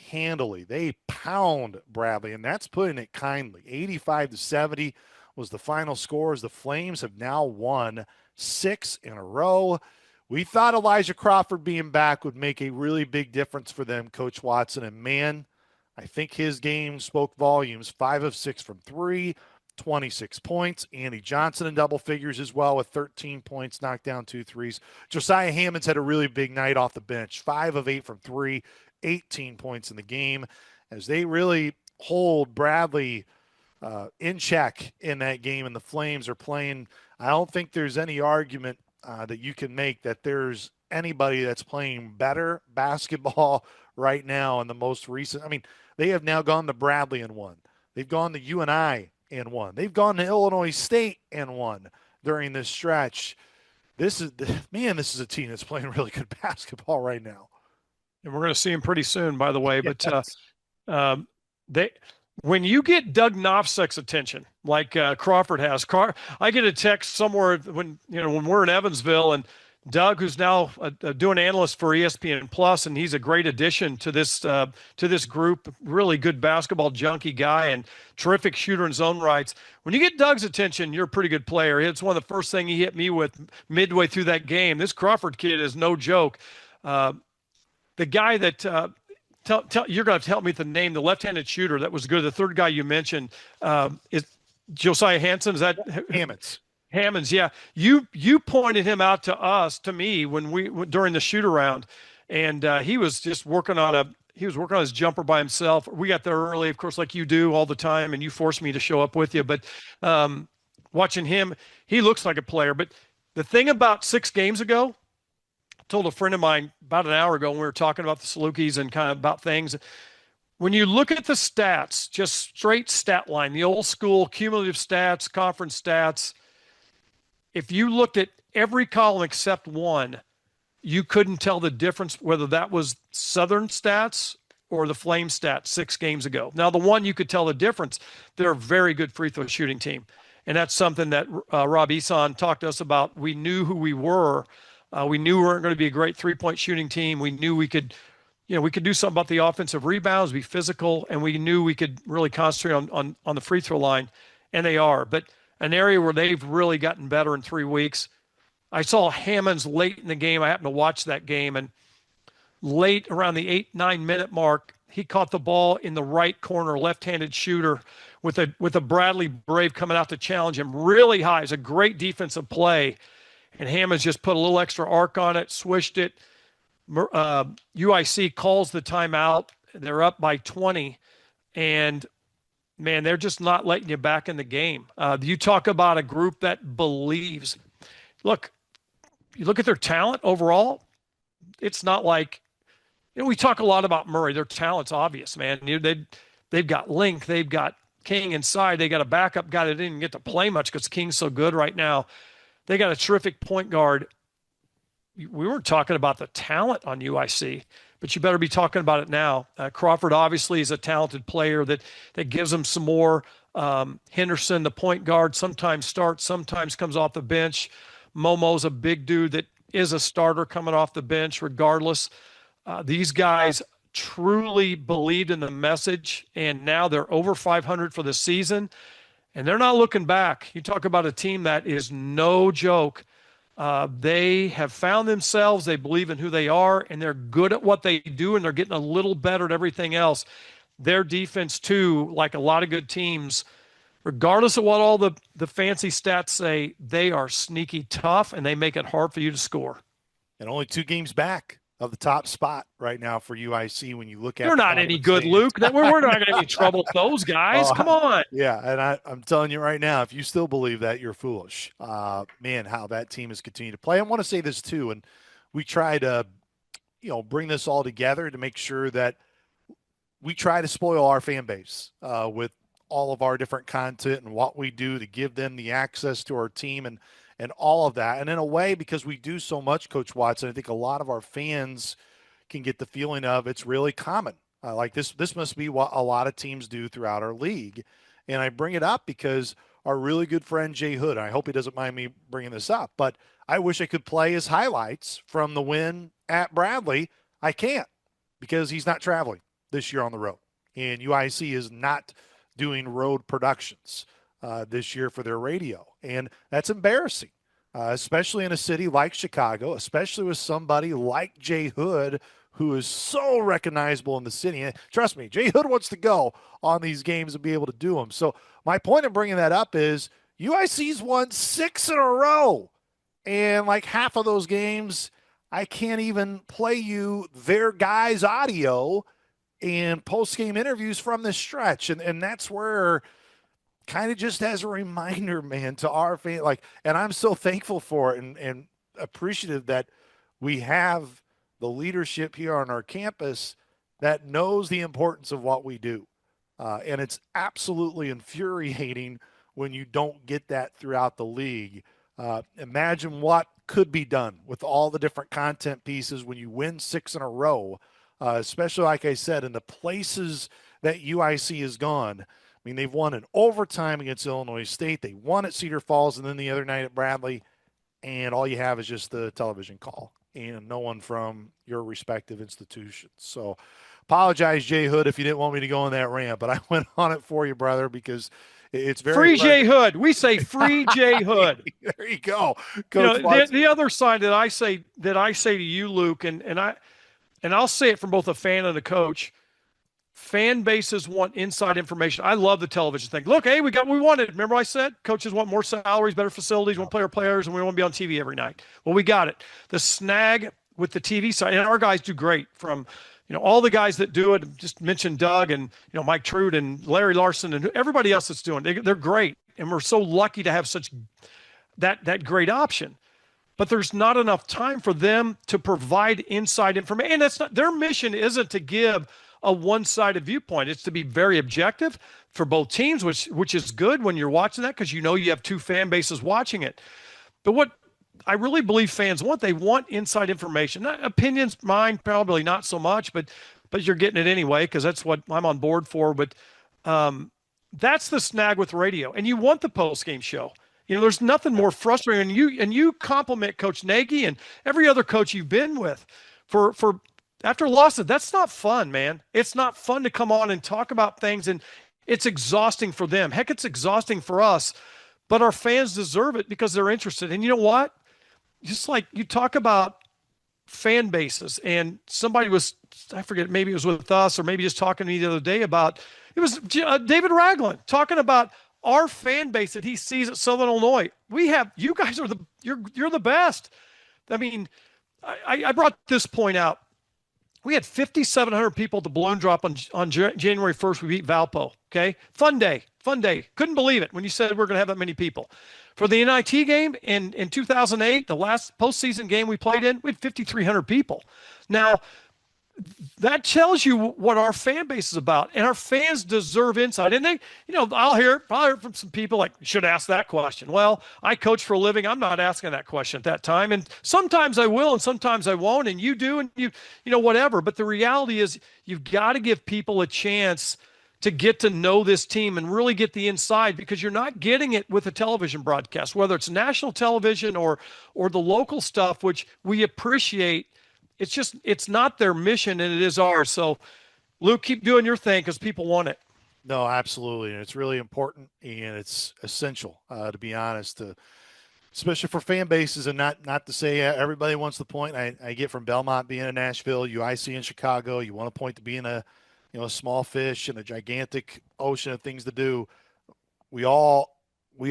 B: handily. They pound Bradley, and that's putting it kindly. 85-70 was the final score, as the Flames have now won 6 in a row. We thought Elijah Crawford being back would make a really big difference for them, Coach Watson. And, man, I think his game spoke volumes. 5 of 6 from 3, 26 points. Andy Johnson in double figures as well with 13 points, knocked down 2 threes. Josiah Hammonds had a really big night off the bench. 5 of 8 from 3, 18 points in the game, as they really hold Bradley in check in that game. And the Flames are playing. I don't think there's any argument that you can make that there's anybody that's playing better basketball right now in the most recent. I mean, they have now gone to Bradley and won. They've gone to UNI and won. They've gone to Illinois State and won during this stretch. this is a team that's playing really good basketball right now.
C: And we're going to see him pretty soon, by the way. But
B: Yes.
C: they, when you get Doug Knopfsek's attention, like Crawford has, I get a text somewhere when we're in Evansville, and Doug, who's now doing analyst for ESPN Plus, and he's a great addition to this group. Really good basketball junkie guy and terrific shooter in his own rights. When you get Doug's attention, you're a pretty good player. It's one of the first thing he hit me with midway through that game. This Crawford kid is no joke. The guy that you're going to help me with the name, the left-handed shooter that was good. The third guy you mentioned is Josiah Hanson. Is that
B: Hammonds?
C: Hammonds, yeah. You pointed him out to me during the shoot around, and he was just working on his jumper by himself. We got there early, of course, like you do all the time, and you forced me to show up with you. But watching him, he looks like a player. But the thing about 6 games ago, I told a friend of mine about an hour ago when we were talking about the Salukis and kind of about things. When you look at the stats, just straight stat line, the old school cumulative stats, conference stats, if you looked at every column except one, you couldn't tell the difference whether that was Southern stats or the Flame stats 6 games ago. Now, the one you could tell the difference, they're a very good free throw shooting team. And that's something that Rob Eson talked to us about. We knew who we were. We knew we weren't going to be a great three-point shooting team. We knew we could do something about the offensive rebounds, be physical, and we knew we could really concentrate on the free throw line, and they are. But an area where they've really gotten better in 3 weeks. I saw Hammonds late in the game. I happened to watch that game, and late around the 8-9 minute mark, he caught the ball in the right corner, left-handed shooter with a Bradley Brave coming out to challenge him really high. It's a great defensive play, and Hammonds just put a little extra arc on it, swished it. UIC calls the timeout. They're up by 20, and man, they're just not letting you back in the game. You talk about a group that believes. Look, you look at their talent overall, it's not like, we talk a lot about Murray. Their talent's obvious, man. They've got length. They've got King inside. They got a backup guy that didn't get to play much because King's so good right now. They got a terrific point guard. We weren't talking about the talent on UIC, but you better be talking about it now. Crawford obviously is a talented player that gives them some more. Henderson, the point guard, sometimes starts, sometimes comes off the bench. Momo's a big dude that is a starter coming off the bench regardless. These guys truly believed in the message, and now they're over 500 for the season, and they're not looking back. You talk about a team that is no joke. They have found themselves. They believe in who they are, and they're good at what they do, and they're getting a little better at everything else. Their defense, too, like a lot of good teams, regardless of what all the fancy stats say, they are sneaky tough, and they make it hard for you to score.
B: And only 2 games back of the top spot right now for UIC when you look at.
C: They're not any good, Luke. We're not going to be in trouble with those guys. Come on.
B: Yeah, and I'm telling you right now, if you still believe that, you're foolish. Man, how that team has continued to play. I want to say this too, and we try to, bring this all together to make sure that we try to spoil our fan base with all of our different content and what we do to give them the access to our team and all of that. And in a way, because we do so much, Coach Watson, I think a lot of our fans can get the feeling of it's really common. Like this must be what a lot of teams do throughout our league. And I bring it up because our really good friend Jay Hood, I hope he doesn't mind me bringing this up, but I wish I could play his highlights from the win at Bradley. I can't because he's not traveling this year on the road. And UIC is not doing road productions this year for their radio. And that's embarrassing, especially in a city like Chicago, especially with somebody like Jay Hood, who is so recognizable in the city. And trust me, Jay Hood wants to go on these games and be able to do them. So my point of bringing that up is UIC's won 6 in a row. And like half of those games, I can't even play you their guys' audio and post-game interviews from this stretch. And that's where kind of just as a reminder, man, to our fan, and I'm so thankful for it and appreciative that we have the leadership here on our campus that knows the importance of what we do. And it's absolutely infuriating when you don't get that throughout the league. Imagine what could be done with all the different content pieces when you win 6 in a row, especially, like I said, in the places that UIC has gone. I mean, they've won in overtime against Illinois State. They won at Cedar Falls, and then the other night at Bradley. And all you have is just the television call and no one from your respective institutions. So apologize, Jay Hood, if you didn't want me to go on that rant, but I went on it for you, brother, because it's very
C: free Jay Hood. We say free Jay Hood.
B: There you go. Coach,
C: you know, the other side that I say to you, Luke, and I'll say it from both a fan and a coach. Fan bases want inside information. I love the television thing. Look, hey, we got what we wanted. Remember I said coaches want more salaries, better facilities, want players, and we want to be on TV every night. Well, we got it. The snag with the TV side, and our guys do great from, you know, all the guys that do it. Just mention Doug and, you know, Mike Trude and Larry Larson and everybody else that's doing it. They're great. And we're so lucky to have such that great option. But there's not enough time for them to provide inside information. And that's not their mission isn't to give a one-sided viewpoint. It's to be very objective for both teams, which is good when you're watching that because you know you have two fan bases watching it. But what I really believe fans want, they want inside information. Not opinions, mine probably not so much, but you're getting it anyway because that's what I'm on board for. But that's the snag with radio, and you want the post-game show. You know, there's nothing more frustrating. And you compliment Coach Nagy and every other coach you've been with for after losses. That's not fun, man. It's not fun to come on and talk about things, and it's exhausting for them. Heck, it's exhausting for us, but our fans deserve it because they're interested. And you know what? Just like you talk about fan bases, and somebody was, I forget, maybe it was with us or maybe just talking to me the other day about, it was David Ragland talking about our fan base that he sees at Southern Illinois. You guys are you're the best. I mean, I brought this point out. We had 5,700 people at the balloon drop on January 1st. We beat Valpo. Okay. Fun day. Couldn't believe it when you said we're going to have that many people. For the NIT game in 2008, the last postseason game we played in, we had 5,300 people. Now, that tells you what our fan base is about, and our fans deserve insight. And they, you know, I'll hear from some people like, you should ask that question. Well, I coach for a living. I'm not asking that question at that time. And sometimes I will, and sometimes I won't. And you do, and you know, whatever. But the reality is you've got to give people a chance to get to know this team and really get the inside, because you're not getting it with a television broadcast, whether it's national television or the local stuff, which we appreciate. It's not their mission, and it is ours. So, Luke, keep doing your thing because people want it.
B: No, absolutely. And it's really important, and it's essential, to be honest, especially for fan bases, and not to say everybody wants the point. I get from Belmont being in Nashville, UIC in Chicago. You want to point to being a small fish in a gigantic ocean of things to do. We all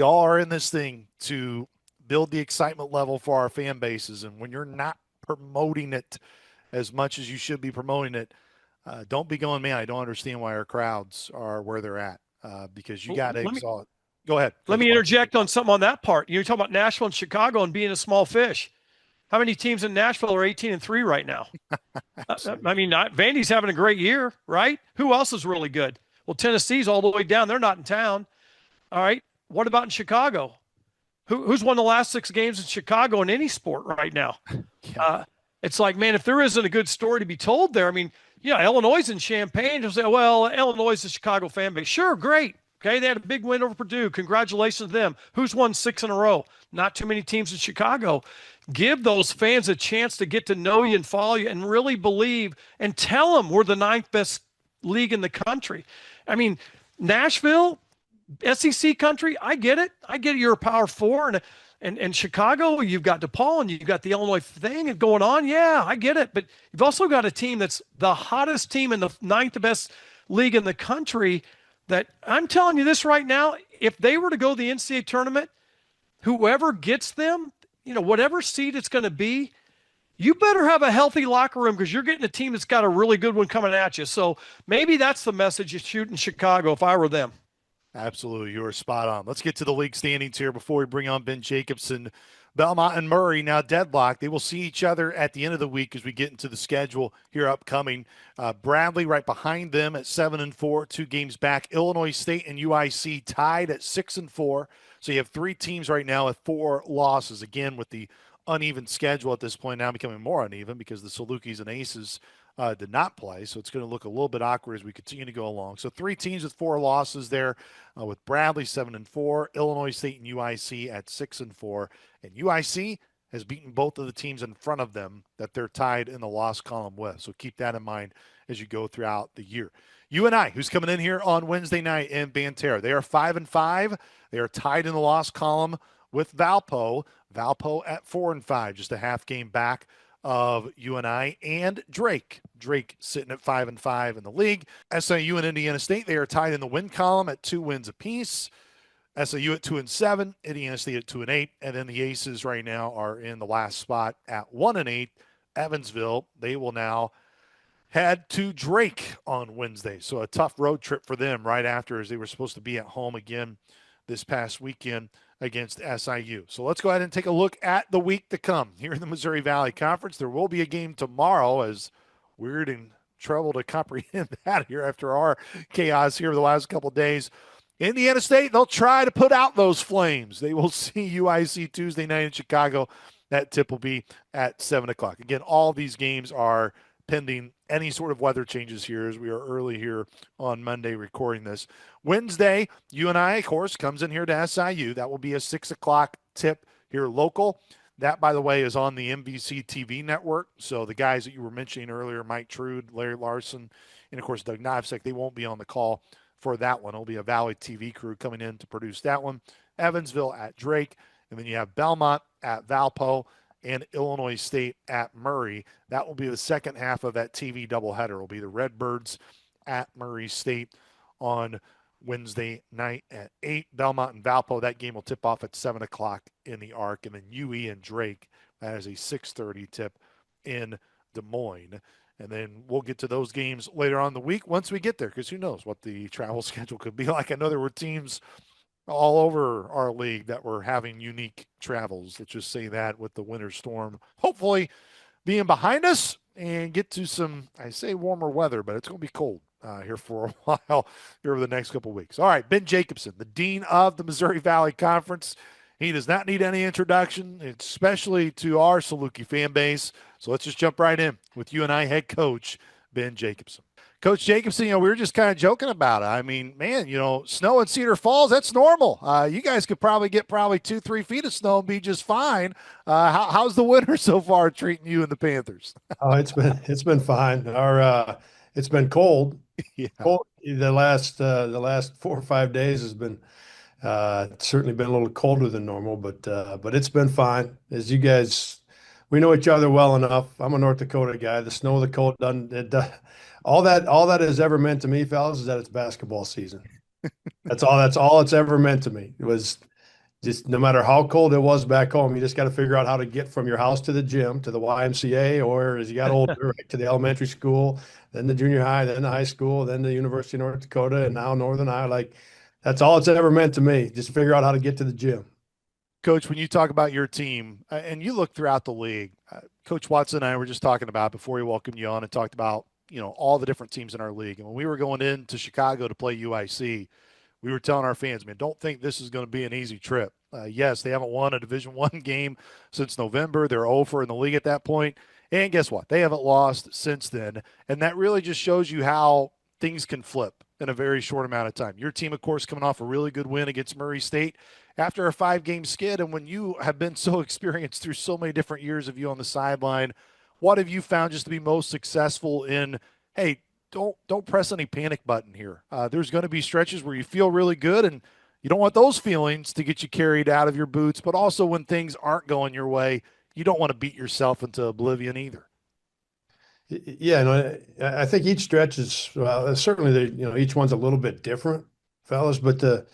B: are in this thing to build the excitement level for our fan bases. And when you're not promoting it as much as you should be promoting it, don't be going, man, I don't understand why our crowds are where they're at, because you got to exalt. Go ahead.
C: Let me interject on something on that part. You're talking about Nashville and Chicago and being a small fish. How many teams in Nashville are 18-3 right now? I mean, Vandy's having a great year, right? Who else is really good? Well, Tennessee's all the way down. They're not in town. All right. What about in Chicago? Who's won the last 6 games in Chicago in any sport right now? Yeah. It's like, man, if there isn't a good story to be told there, I mean, yeah, Illinois in Champaign. You'll say, well, Illinois is a Chicago fan base. Sure, great. Okay, they had a big win over Purdue. Congratulations to them. Who's won 6 in a row? Not too many teams in Chicago. Give those fans a chance to get to know you and follow you and really believe, and tell them we're the 9th best league in the country. I mean, Nashville, SEC country, I get it. You're a Power 4, and Chicago, you've got DePaul and you've got the Illinois thing going on. Yeah, I get it. But you've also got a team that's the hottest team in the 9th best league in the country. That I'm telling you this right now, if they were to go to the NCAA tournament, whoever gets them, whatever seed it's going to be, you better have a healthy locker room, because you're getting a team that's got a really good one coming at you. So maybe that's the message you shoot in Chicago if I were them.
B: Absolutely. You are spot on. Let's get to the league standings here before we bring on Ben Jacobson. Belmont and Murray now deadlocked. They will see each other at the end of the week as we get into the schedule here upcoming. Bradley right behind them at 7-4, 2 games back. Illinois State and UIC tied at 6-4. So you have 3 teams right now with 4 losses. Again, with the uneven schedule at this point now becoming more uneven because the Salukis and Aces did not play. So it's going to look a little bit awkward as we continue to go along. So 3 teams with 4 losses there, with Bradley 7-4, Illinois State and UIC at 6-4, and UIC has beaten both of the teams in front of them that they're tied in the loss column with. So keep that in mind as you go throughout the year. UNI, who's coming in here on Wednesday night in Banterra, they are 5-5. They are tied in the loss column with Valpo. Valpo at 4-5, just a half game back of UNI and Drake. Drake sitting at 5-5 in the league. SIU and Indiana State, they are tied in the win column at 2 wins apiece. SIU at 2-7, Indiana State at 2-8, and then the Aces right now are in the last spot at 1-8. Evansville, they will now head to Drake on Wednesday. So a tough road trip for them right after, as they were supposed to be at home again this past weekend against SIU. So let's go ahead and take a look at the week to come here in the Missouri Valley Conference. There will be a game tomorrow, as weird and trouble to comprehend that here after our chaos here the last couple of days. Indiana State, they'll try to put out those flames. They will see UIC Tuesday night in Chicago. That tip will be at 7 o'clock. Again, all these games are pending any sort of weather changes here, as we are early here on Monday recording this. Wednesday, UNI, of course, comes in here to SIU. That will be a 6 o'clock tip here local. That, by the way, is on the MVC TV network. So the guys that you were mentioning earlier, Mike Trude, Larry Larson, and, of course, Doug Novsek, they won't be on the call for that one. It'll be a Valley TV crew coming in to produce that one. Evansville at Drake. And then you have Belmont at Valpo and Illinois State at Murray. That will be the second half of that TV doubleheader. It will be the Redbirds at Murray State on Wednesday night at 8. Belmont and Valpo, that game will tip off at 7 o'clock in the Arc. And then UE and Drake, that is a 6:30 tip in Des Moines. And then we'll get to those games later on in the week once we get there, because who knows what the travel schedule could be like. I know there were teams all over our league that were having unique travels. Let's just say that, with the winter storm hopefully being behind us and get to some, I say warmer weather, but it's going to be cold here for a while here over the next couple of weeks. All right, Ben Jacobson, the dean of the Missouri Valley Conference. He does not need any introduction, especially to our Saluki fan base. So let's just jump right in with UNI head coach Ben Jacobson. Coach Jacobson, we were just kind of joking about it. I mean, man, snow in Cedar Falls, that's normal. You guys could probably get 2-3 feet of snow and be just fine. How's the winter so far treating you and the Panthers?
D: Oh, it's been fine. It's been cold.
B: Yeah.
D: Cold. The last 4 or 5 days has been it's certainly been a little colder than normal, but it's been fine. As you guys, we know each other well enough. I'm a North Dakota guy. The snow, the cold all that has ever meant to me, fellas, is that it's basketball season. That's all it's ever meant to me. It was just, no matter how cold it was back home, you just got to figure out how to get from your house to the gym, to the YMCA, or as you got older, right, to the elementary school, then the junior high, then the high school, then the University of North Dakota, and now Northern Iowa. Like, that's all it's ever meant to me. Just figure out how to get to the gym.
B: Coach, when you talk about your team and you look throughout the league, Coach Watson and I were just talking about before we welcomed you on and talked about, all the different teams in our league. And when we were going into Chicago to play UIC, we were telling our fans, man, don't think this is going to be an easy trip. Yes, they haven't won a Division I game since November. They're 0-for in the league at that point. And guess what? They haven't lost since then. And that really just shows you how things can flip in a very short amount of time. Your team, of course, coming off a really good win against Murray State after a 5-game skid. And when you have been so experienced through so many different years of you on the sideline, what have you found just to be most successful in, hey, don't press any panic button here. There's going to be stretches where you feel really good, and you don't want those feelings to get you carried out of your boots. But also when things aren't going your way, you don't want to beat yourself into oblivion either.
D: Yeah, no, I think each stretch is certainly each one's a little bit different, fellas. But a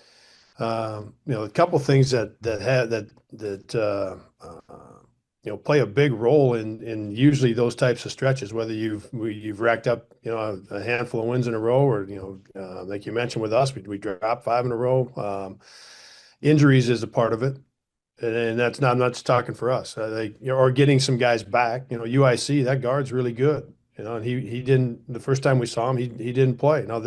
D: couple things that play a big role in usually those types of stretches, whether you've racked up, a handful of wins in a row, or, like you mentioned with us, we dropped 5 in a row. Injuries is a part of it. And that's not, I'm not just talking for us, or getting some guys back. UIC, that guard's really good. And he didn't, the first time we saw him, he didn't play. Now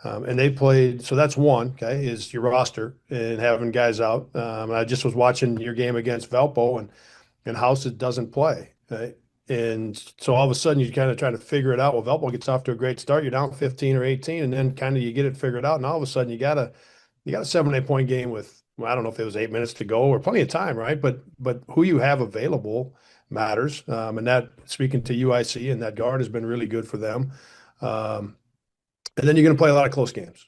D: and they played. So that's one, okay, is your roster and having guys out. I just was watching your game against Valpo, and House doesn't play. Right? And so all of a sudden you kind of try to figure it out. Well, Valpo gets off to a great start. You're down 15 or 18, and then kind of you get it figured out. And all of a sudden you got a 7 or 8 point game with, well, I don't know if it was 8 minutes to go or plenty of time, right? But who you have available matters. And that, speaking to UIC, and that guard has been really good for them. And then you're going to play a lot of close games,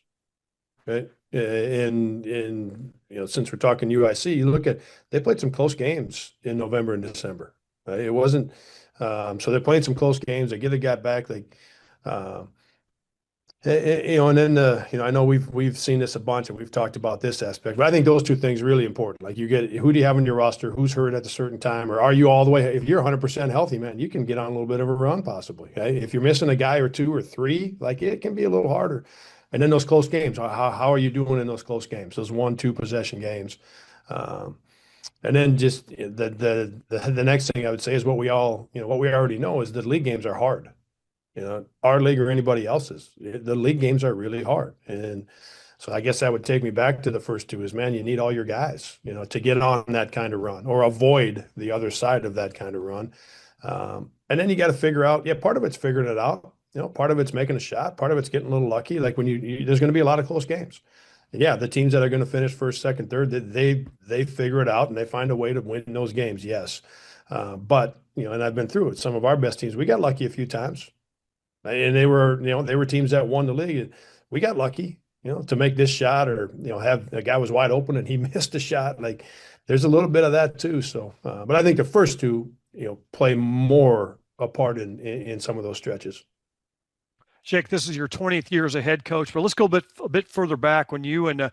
D: right? And since we're talking UIC, you look at, they played some close games in November and December. Right? It wasn't so they're playing some close games. They get a guy back. And then I know we've seen this a bunch, and we've talked about this aspect, but I think those two things are really important. Like, you get, who do you have on your roster, who's hurt at a certain time, or are you all the way? If you're 100% healthy, man, you can get on a little bit of a run possibly. Okay? If you're missing a guy or two or three, like, it can be a little harder. And then those close games, how are you doing in those close games? Those 1-2 possession games. And then just the next thing I would say is what we already know is that league games are hard. Our league or anybody else's, the league games are really hard. And so I guess that would take me back to the first two is, man, you need all your guys, to get on that kind of run or avoid the other side of that kind of run. And then you got to figure out, part of it's figuring it out. Part of it's making a shot. Part of it's getting a little lucky. Like, when there's going to be a lot of close games. And the teams that are going to finish first, second, third, they figure it out and they find a way to win those games. Yes. But, and I've been through it. Some of our best teams, we got lucky a few times. And they were teams that won the league. We got lucky, to make this shot, or, have a guy was wide open and he missed a shot. Like, there's a little bit of that too. So, but I think the first two, play more a part in some of those stretches.
C: Jake, this is your 20th year as a head coach, but let's go a bit further back when you and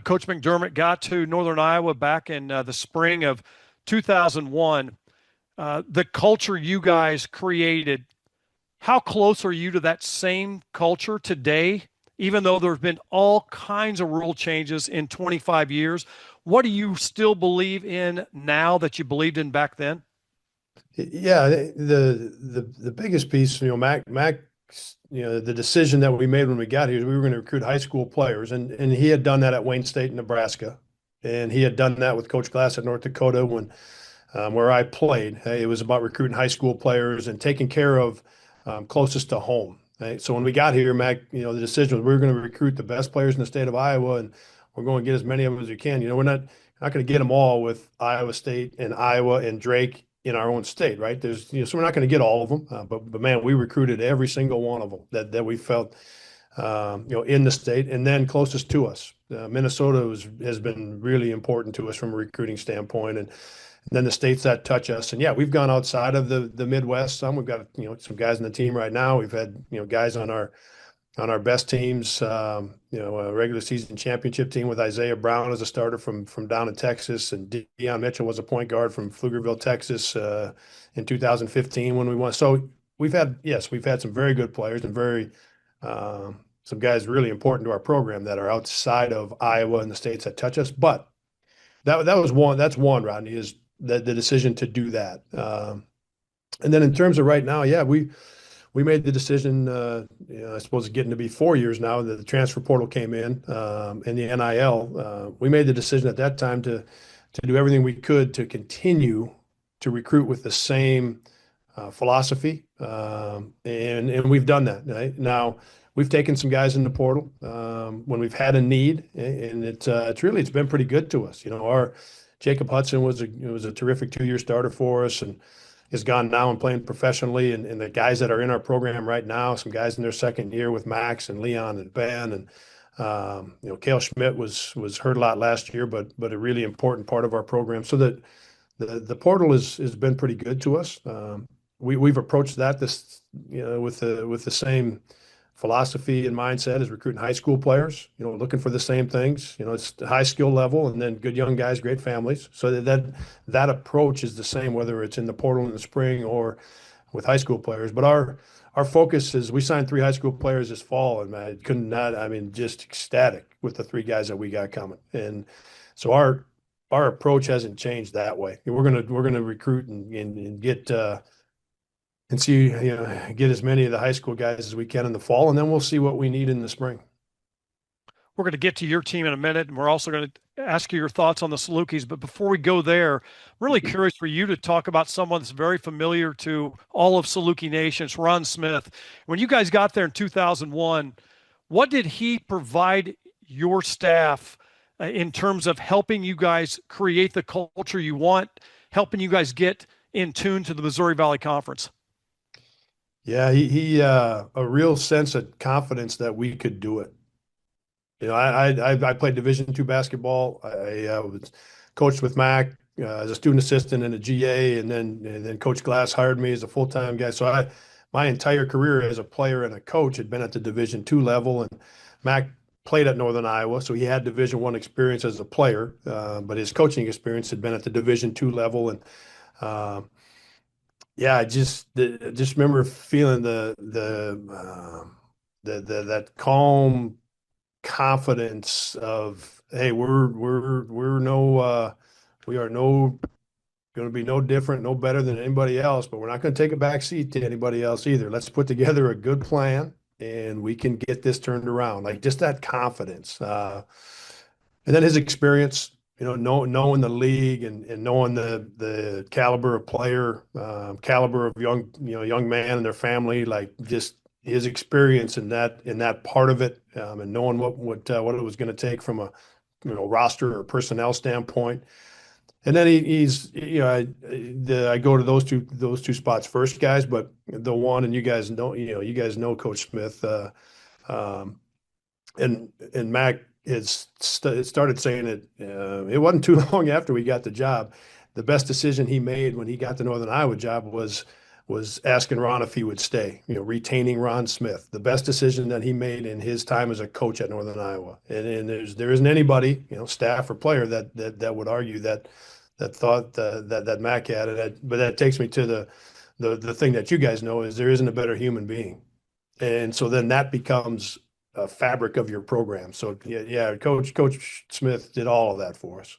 C: Coach McDermott got to Northern Iowa back in the spring of 2001. The culture you guys created, how close are you to that same culture today, even though there have been all kinds of rule changes in 25 years? What do you still believe in now that you believed in back then?
D: Yeah, the biggest piece, Mac, the decision that we made when we got here is we were going to recruit high school players, and he had done that at Wayne State, Nebraska, and he had done that with Coach Glass at North Dakota when where I played. It was about recruiting high school players and taking care of closest to home. Right? So when we got here, Mac, the decision was we were going to recruit the best players in the state of Iowa, and we're going to get as many of them as we can. We're not going to get them all with Iowa State and Iowa and Drake in our own state, right? There's, so we're not going to get all of them, but man, we recruited every single one of them that we felt, in the state, and then closest to us. Minnesota has been really important to us from a recruiting standpoint, and then the states that touch us. And we've gone outside of the Midwest. We've got, some guys in the team right now. We've had, guys on our best teams, a regular season championship team with Isaiah Brown as a starter from down in Texas, and Deion Mitchell was a point guard from Pflugerville, Texas, in 2015 when we won. So we've had some very good players and some guys really important to our program that are outside of Iowa and the states that touch us. But that's one, Rodney, is the decision to do that. And then in terms of right now, we made the decision, I suppose it's getting to be 4 years now that the transfer portal came in, and the NIL. We made the decision at that time to do everything we could to continue to recruit with the same philosophy, and we've done that. Right? Now, we've taken some guys in the portal when we've had a need, and it's been pretty good to us. Our Jacob Hudson was a terrific 2-year starter for us, and is gone now and playing professionally. And the guys that are in our program right now, some guys in their second year with Max and Leon and Ben, and Cale Schmidt was hurt a lot last year, but a really important part of our program. So that the portal has been pretty good to us. We've approached that with the same philosophy and mindset is recruiting high school players, looking for the same things. It's the high skill level and then good young guys, great families. So that approach is the same, whether it's in the portal in the spring or with high school players. But our focus is we signed 3 high school players this fall, and I couldn't not, I mean, just ecstatic with the 3 guys that we got coming. And so our approach hasn't changed that way. We're gonna recruit and get and see, get as many of the high school guys as we can in the fall, and then we'll see what we need in the spring.
C: We're going to get to your team in a minute, and we're also going to ask you your thoughts on the Salukis. But before we go there, really curious for you to talk about someone that's very familiar to all of Saluki Nation. It's Ron Smith. When you guys got there in 2001, what did he provide your staff in terms of helping you guys create the culture you want, helping you guys get in tune to the Missouri Valley Conference?
D: Yeah, he a real sense of confidence that we could do it. I played Division II basketball. I was coached with Mac as a student assistant and a GA, and then Coach Glass hired me as a full-time guy. So my entire career as a player and a coach had been at the Division II level, and Mac played at Northern Iowa, so he had Division I experience as a player, but his coaching experience had been at the Division II level, and yeah, I just remember feeling that calm confidence of, hey, we are no going to be no different, no better than anybody else, but we're not going to take a back seat to anybody else either. Let's put together a good plan and we can get this turned around. Like just that confidence. And then his experience, knowing the league and knowing the caliber of player, caliber of young man and their family, like just his experience in that part of it, and knowing what it was going to take from a roster or personnel standpoint. And then I go to those two spots first, guys. But the one, and you guys know Coach Smith, and Mac started saying it. It wasn't too long after we got the job. The best decision he made when he got the Northern Iowa job was asking Ron if he would stay. Retaining Ron Smith. The best decision that he made in his time as a coach at Northern Iowa. And there isn't anybody, staff or player that would argue that thought that Mac had. But that takes me to the thing that you guys know is there isn't a better human being. And so then that becomes a fabric of your program. So yeah, Coach Smith did all of that for us.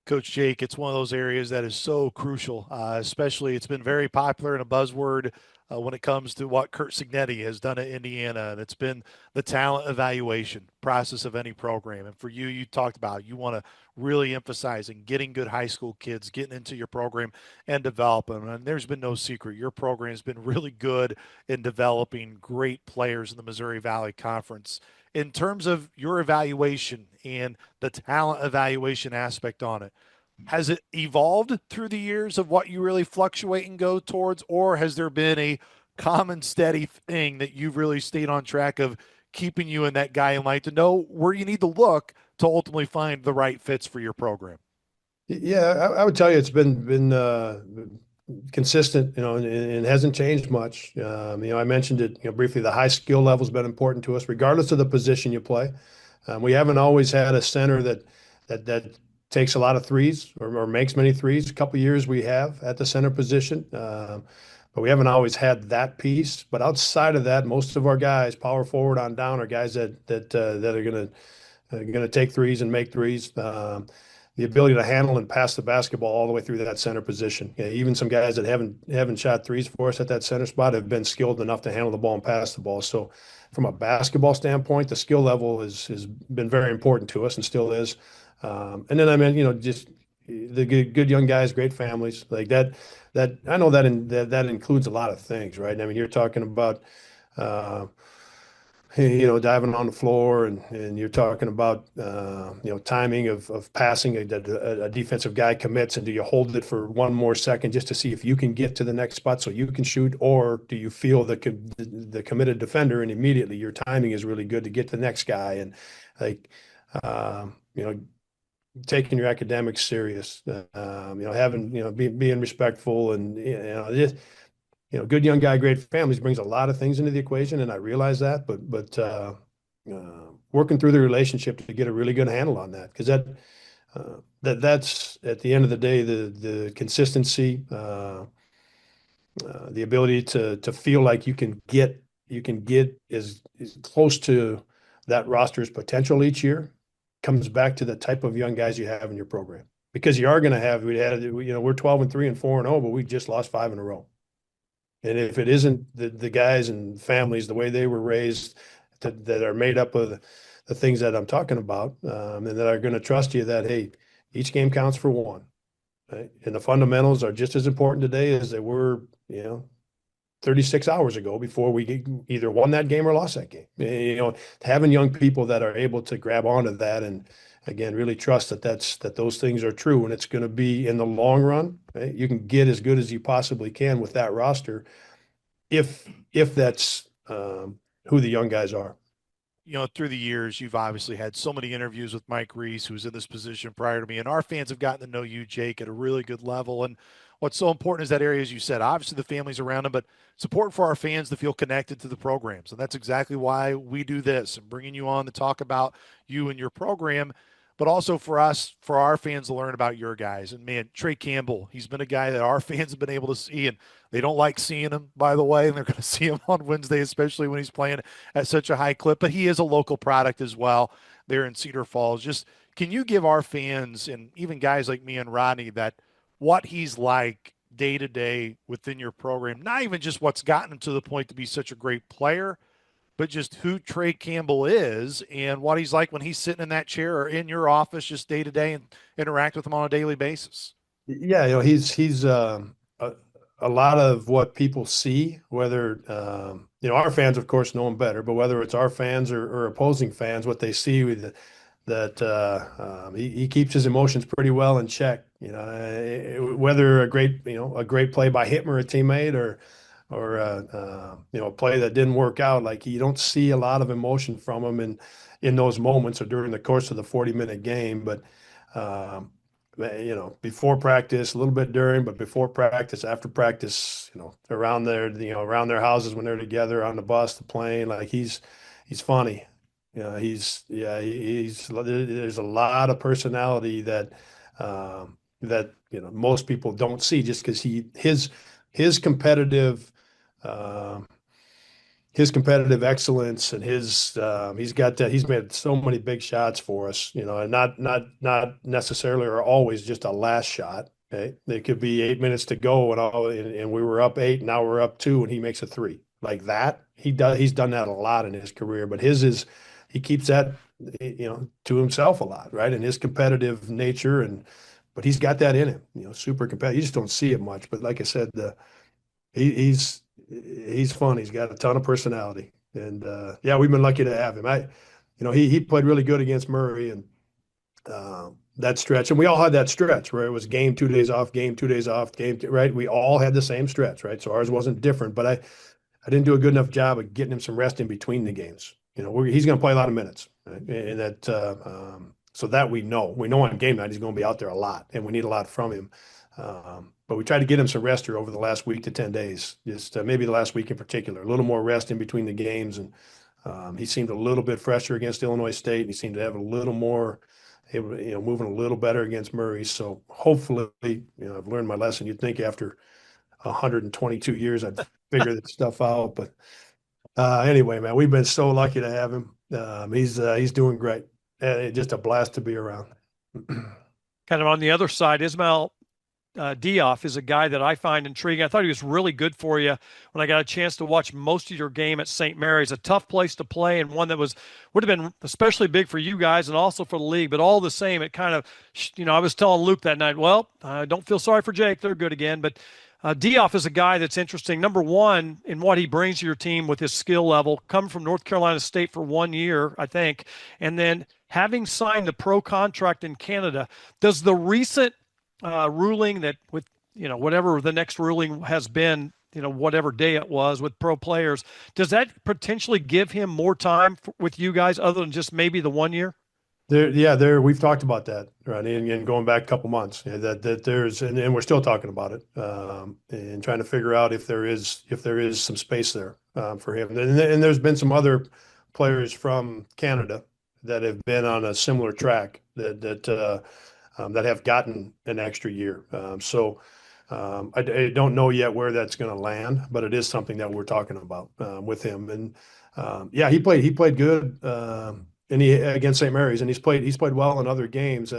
B: Coach Jake, it's one of those areas that is so crucial, especially it's been very popular and a buzzword when it comes to what Kurt Signetti has done at Indiana, and it's been the talent evaluation process of any program. And for you, you talked about you want to really emphasize in getting good high school kids, getting into your program and develop them. And there's been no secret. Your program has been really good in developing great players in the Missouri Valley Conference. In terms of your evaluation and the talent evaluation aspect on it, has it evolved through the years of what you really fluctuate and go towards, or has there been a common steady thing that you've really stayed on track of keeping you in that guideline light to know where you need to look to ultimately find the right fits for your program?
D: Yeah, I would tell you it's been consistent, and hasn't changed much. I mentioned it, briefly. The high skill level has been important to us, regardless of the position you play. We haven't always had a center that takes a lot of threes or makes many threes. A couple of years we have at the center position, but we haven't always had that piece. But outside of that, most of our guys, power forward on down, are guys that are going to take threes and make threes. The ability to handle and pass the basketball all the way through that center position. Even some guys that haven't shot threes for us at that center spot have been skilled enough to handle the ball and pass the ball. So from a basketball standpoint, the skill level has been very important to us and still is. And then just the good young guys, great families like that. I know that includes a lot of things, right? I mean, you're talking about diving on the floor, and you're talking about timing of passing. A defensive guy commits, and do you hold it for one more second just to see if you can get to the next spot so you can shoot, or do you feel the committed defender and immediately your timing is really good to get to the next guy, and like taking your academics serious, having being respectful, and good young guy, great families brings a lot of things into the equation, and I realize that. But working through the relationship to get a really good handle on that, because that's at the end of the day the consistency, the ability to feel like you can get as close to that roster's potential each year comes back to the type of young guys you have in your program. Because you are going to have, we're 12-3 and 4-0, but we just lost 5 in a row. And if it isn't the guys and families, the way they were raised, that are made up of the things that I'm talking about, and that are going to trust you that, hey, each game counts for one. Right? And the fundamentals are just as important today as they were, 36 hours ago before we either won that game or lost that game. Having young people that are able to grab onto that and, again, really trust that those things are true, and it's going to be in the long run. Right? You can get as good as you possibly can with that roster if that's who the young guys are.
B: Through the years, you've obviously had so many interviews with Mike Reese, who was in this position prior to me, and our fans have gotten to know you, Jake, at a really good level. And what's so important is that area, as you said, obviously the families around him, but it's important for our fans to feel connected to the programs. And that's exactly why we do this and bringing you on to talk about you and your program, but also for us, for our fans to learn about your guys. And man, Trey Campbell, he's been a guy that our fans have been able to see, and they don't like seeing him, by the way, and they're going to see him on Wednesday, especially when he's playing at such a high clip. But he is a local product as well there in Cedar Falls. Just can you give our fans and even guys like me and Rodney that what he's like day to day within your program, not even just what's gotten him to the point to be such a great player, but just who Trey Campbell is and what he's like when he's sitting in that chair or in your office just day to day and interact with him on a daily basis?
D: Yeah, he's a lot of what people see, whether our fans, of course, know him better, but whether it's our fans or opposing fans, what they see with that he keeps his emotions pretty well in check. Whether a great play by him or a teammate or a play that didn't work out, like you don't see a lot of emotion from him in those moments or during the course of the 40-minute game. But before practice, a little bit during, but before practice, after practice, around around their houses when they're together on the bus, the plane, like he's funny. There's a lot of personality that most people don't see just because his competitive excellence and he's made so many big shots for us, and not necessarily or always just a last shot. Okay, there could be 8 minutes to go and we were up 8, now we're up 2, and he makes a 3 like that. He's done that a lot in his career, but he keeps that to himself a lot, right? And his competitive nature, but he's got that in him, super competitive. You just don't see it much, but like I said, he's fun. He's got a ton of personality, and we've been lucky to have him. He played really good against Murray, and that stretch, and we all had that stretch where it was game 2 days off, game 2 days off, right? We all had the same stretch, right? So ours wasn't different, but I didn't do a good enough job of getting him some rest in between the games. He's going to play a lot of minutes, right? And that so that we know on game night he's going to be out there a lot, and we need a lot from him. But we tried to get him some rest here over the last week to 10 days, just maybe the last week in particular, a little more rest in between the games. And he seemed a little bit fresher against Illinois State, and he seemed to have a little more, moving a little better against Murray. So hopefully, I've learned my lesson. You'd think after 122 years I'd figure this stuff out. But anyway, man, we've been so lucky to have him. He's doing great. Just a blast to be around.
C: Kind of on the other side, Ismail Diouf is a guy that I find intriguing. I thought he was really good for you when I got a chance to watch most of your game at St. Mary's. A tough place to play, and one that would have been especially big for you guys and also for the league. But all the same, it kind of, I was telling Luke that night, well, I don't feel sorry for Jake. They're good again. But Diouf is a guy that's interesting. Number one, in what he brings to your team with his skill level, coming from North Carolina State for 1 year, I think, and then having signed the pro contract in Canada. Does the recent ruling that with, whatever the next ruling has been, whatever day it was with pro players, does that potentially give him more time with you guys other than just maybe the 1 year?
D: We've talked about that, right? And going back a couple months, yeah, that there's, and we're still talking about it, and trying to figure out if there is some space there for him. And there's been some other players from Canada that have been on a similar track that have gotten an extra year. I don't know yet where that's going to land, but it is something that we're talking about with him. And yeah, he played good. And he against St. Mary's, and he's played well in other games.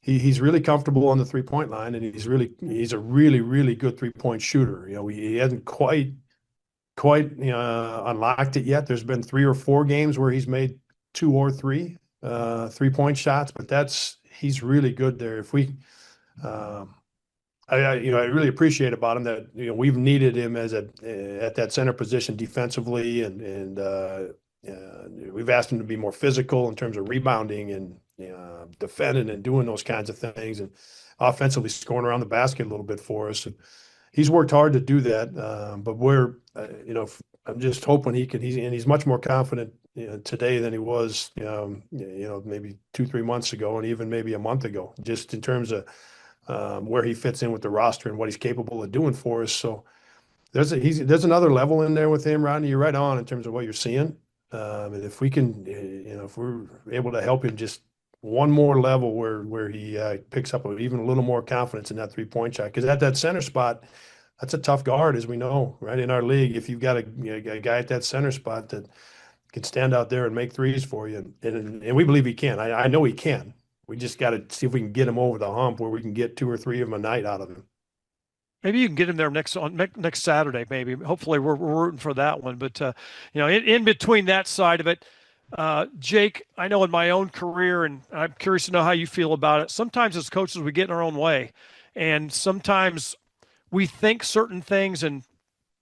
D: He's really comfortable on the 3-point line, and he's a really good 3-point shooter. He hasn't quite unlocked it yet. There's been 3 or 4 games where he's made 2 or 3 3-point shots, but he's really good there. If we I really appreciate about him that we've needed him at that center position defensively, and we've asked him to be more physical in terms of rebounding and defending and doing those kinds of things, and offensively scoring around the basket a little bit for us. And he's worked hard to do that, but I'm just hoping he can. He's much more confident today than he was maybe 2-3 months ago, and even maybe a month ago, just in terms of where he fits in with the roster and what he's capable of doing for us. So there's another level in there with him, Rodney. You're right on in terms of what you're seeing. And if we can, if we're able to help him just one more level where he picks up even a little more confidence in that 3-point shot, because at that center spot, that's a tough guard, as we know, right? In our league, if you've got a guy at that center spot that can stand out there and make threes for you, and we believe he can. I know he can. We just got to see if we can get him over the hump where we can get 2 or 3 of them a night out of him.
C: Maybe you can get him there next Saturday. Maybe, hopefully, we're rooting for that one. But in between that side of it, Jake, I know in my own career, and I'm curious to know how you feel about it. Sometimes as coaches, we get in our own way, and sometimes we think certain things, and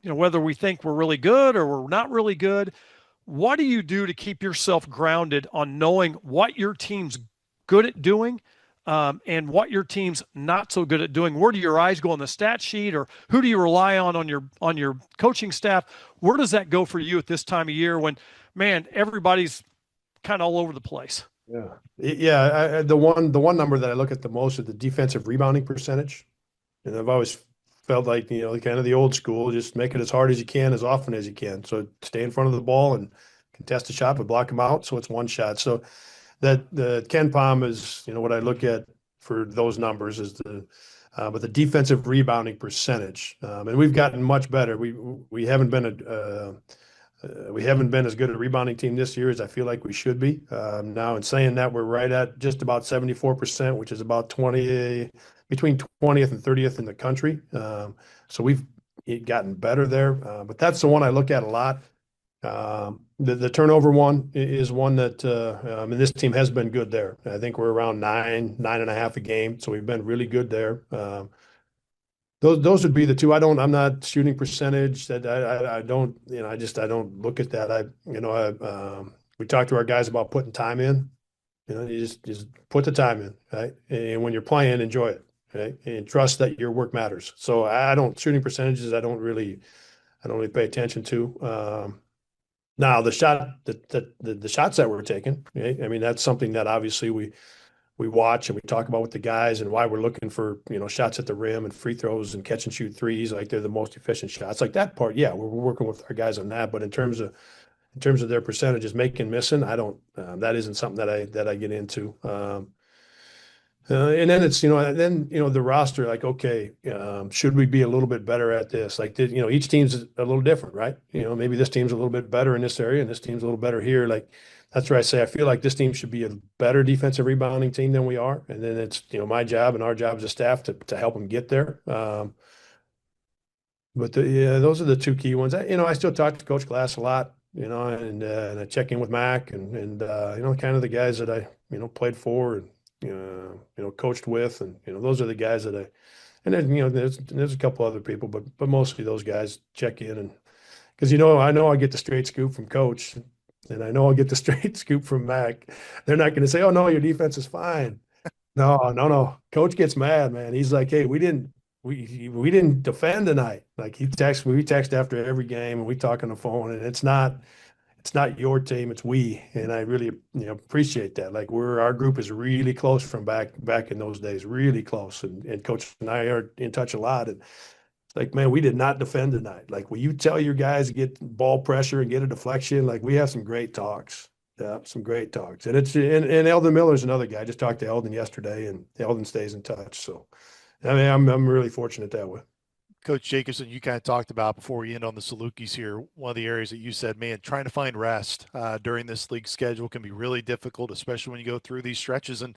C: whether we think we're really good or we're not really good. What do you do to keep yourself grounded on knowing what your team's good at doing, and what your team's not so good at doing? Where do your eyes go on the stat sheet, or who do you rely on your coaching staff? Where does that go for you at this time of year when, man, everybody's kind of all over the place?
D: The one number that I look at the most is the defensive rebounding percentage, and I've always felt like kind of the old school, just make it as hard as you can, as often as you can. So stay in front of the ball and contest a shot, but block them out so it's one shot. So that the Ken Palm is what I look at for those numbers is but the defensive rebounding percentage, and we've gotten much better. We haven't been as good a rebounding team this year as I feel like we should be. Now, in saying that, we're right at just about 74%, which is about between 20th and 30th in the country. So we've gotten better there, but that's the one I look at a lot. The turnover one is one that, and this team has been good there. I think we're around 9.5 a game. So we've been really good there. Those would be the two. I'm not shooting percentage that I don't, I don't look at that. We talk to our guys about putting time in, you just put the time in, right? And when you're playing, enjoy it, right? And trust that your work matters. So shooting percentages, I don't really pay attention to. Now the shots that we're taking, right? I mean, that's something that obviously we watch and we talk about with the guys, and why we're looking for, shots at the rim and free throws and catch and shoot threes, like they're the most efficient shots. Like that part, yeah, we're working with our guys on that. But in terms of their percentages, making, missing, I don't. That isn't something that I get into. And then it's the roster, like, okay, should we be a little bit better at this? Like, each team's a little different, right? Maybe this team's a little bit better in this area and this team's a little better here. Like, that's where I say I feel like this team should be a better defensive rebounding team than we are. And then it's my job and our job as a staff to help them get there. But those are the two key ones. I still talk to Coach Glass a lot, and I check in with Mac and kind of the guys that I played for and coached with, and those are the guys that and then there's a couple other people, but mostly those guys check in, and because I know I get the straight scoop from Coach, and I know I'll get the straight scoop from Mac. They're not going to say, "Oh no, your defense is fine." No. Coach gets mad, man. He's like, "Hey, we didn't defend tonight." Like we text after every game, and we talk on the phone, and it's not it's not your team, it's we. And I really, appreciate that. Like our group is really close from back in those days, really close. And Coach and I are in touch a lot. And it's like, man, we did not defend tonight. Like, will you tell your guys to get ball pressure and get a deflection? Like, we have some great talks. Yeah, some great talks. And Eldon Miller's another guy. I just talked to Eldon yesterday, and Eldon stays in touch. So I mean, I'm really fortunate that way.
B: Coach Jacobson, you kind of talked about before we end on the Salukis here. One of the areas that you said, man, trying to find rest during this league schedule can be really difficult, especially when you go through these stretches. And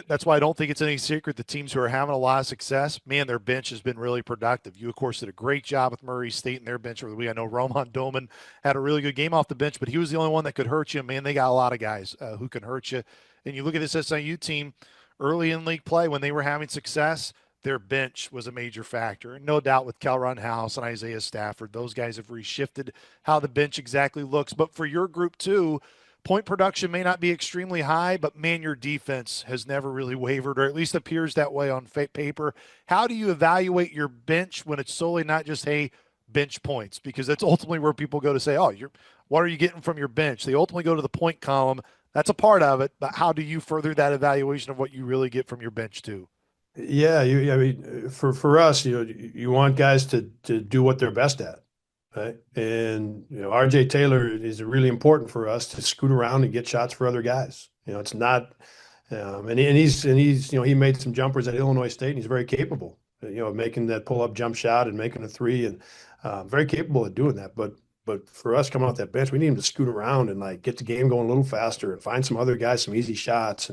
B: that's why I don't think it's any secret the teams who are having a lot of success, man, their bench has been really productive. You, of course, did a great job with Murray State and their bench over the week. I know Roman Doman had a really good game off the bench, but he was the only one that could hurt you. Man, they got a lot of guys who can hurt you. And you look at this SIU team early in league play when they were having success, their bench was a major factor. And no doubt with Calron House and Isaiah Stafford, those guys have reshifted how the bench exactly looks. But for your group too, point production may not be extremely high, but man, your defense has never really wavered, or at least appears that way on paper. How do you evaluate your bench when it's solely not just, hey, bench points? Because that's ultimately where people go to say, oh, what are you getting from your bench? They ultimately go to the point column. That's a part of it, but how do you further that evaluation of what you really get from your bench too?
D: Yeah, I mean, for us, you want guys to do what they're best at. Right. And, RJ Taylor is really important for us to scoot around and get shots for other guys. It's not, and he's, he made some jumpers at Illinois State and he's very capable, of making that pull up jump shot and making a three and very capable of doing that. But for us coming off that bench, we need him to scoot around and like get the game going a little faster and find some other guys, some easy shots.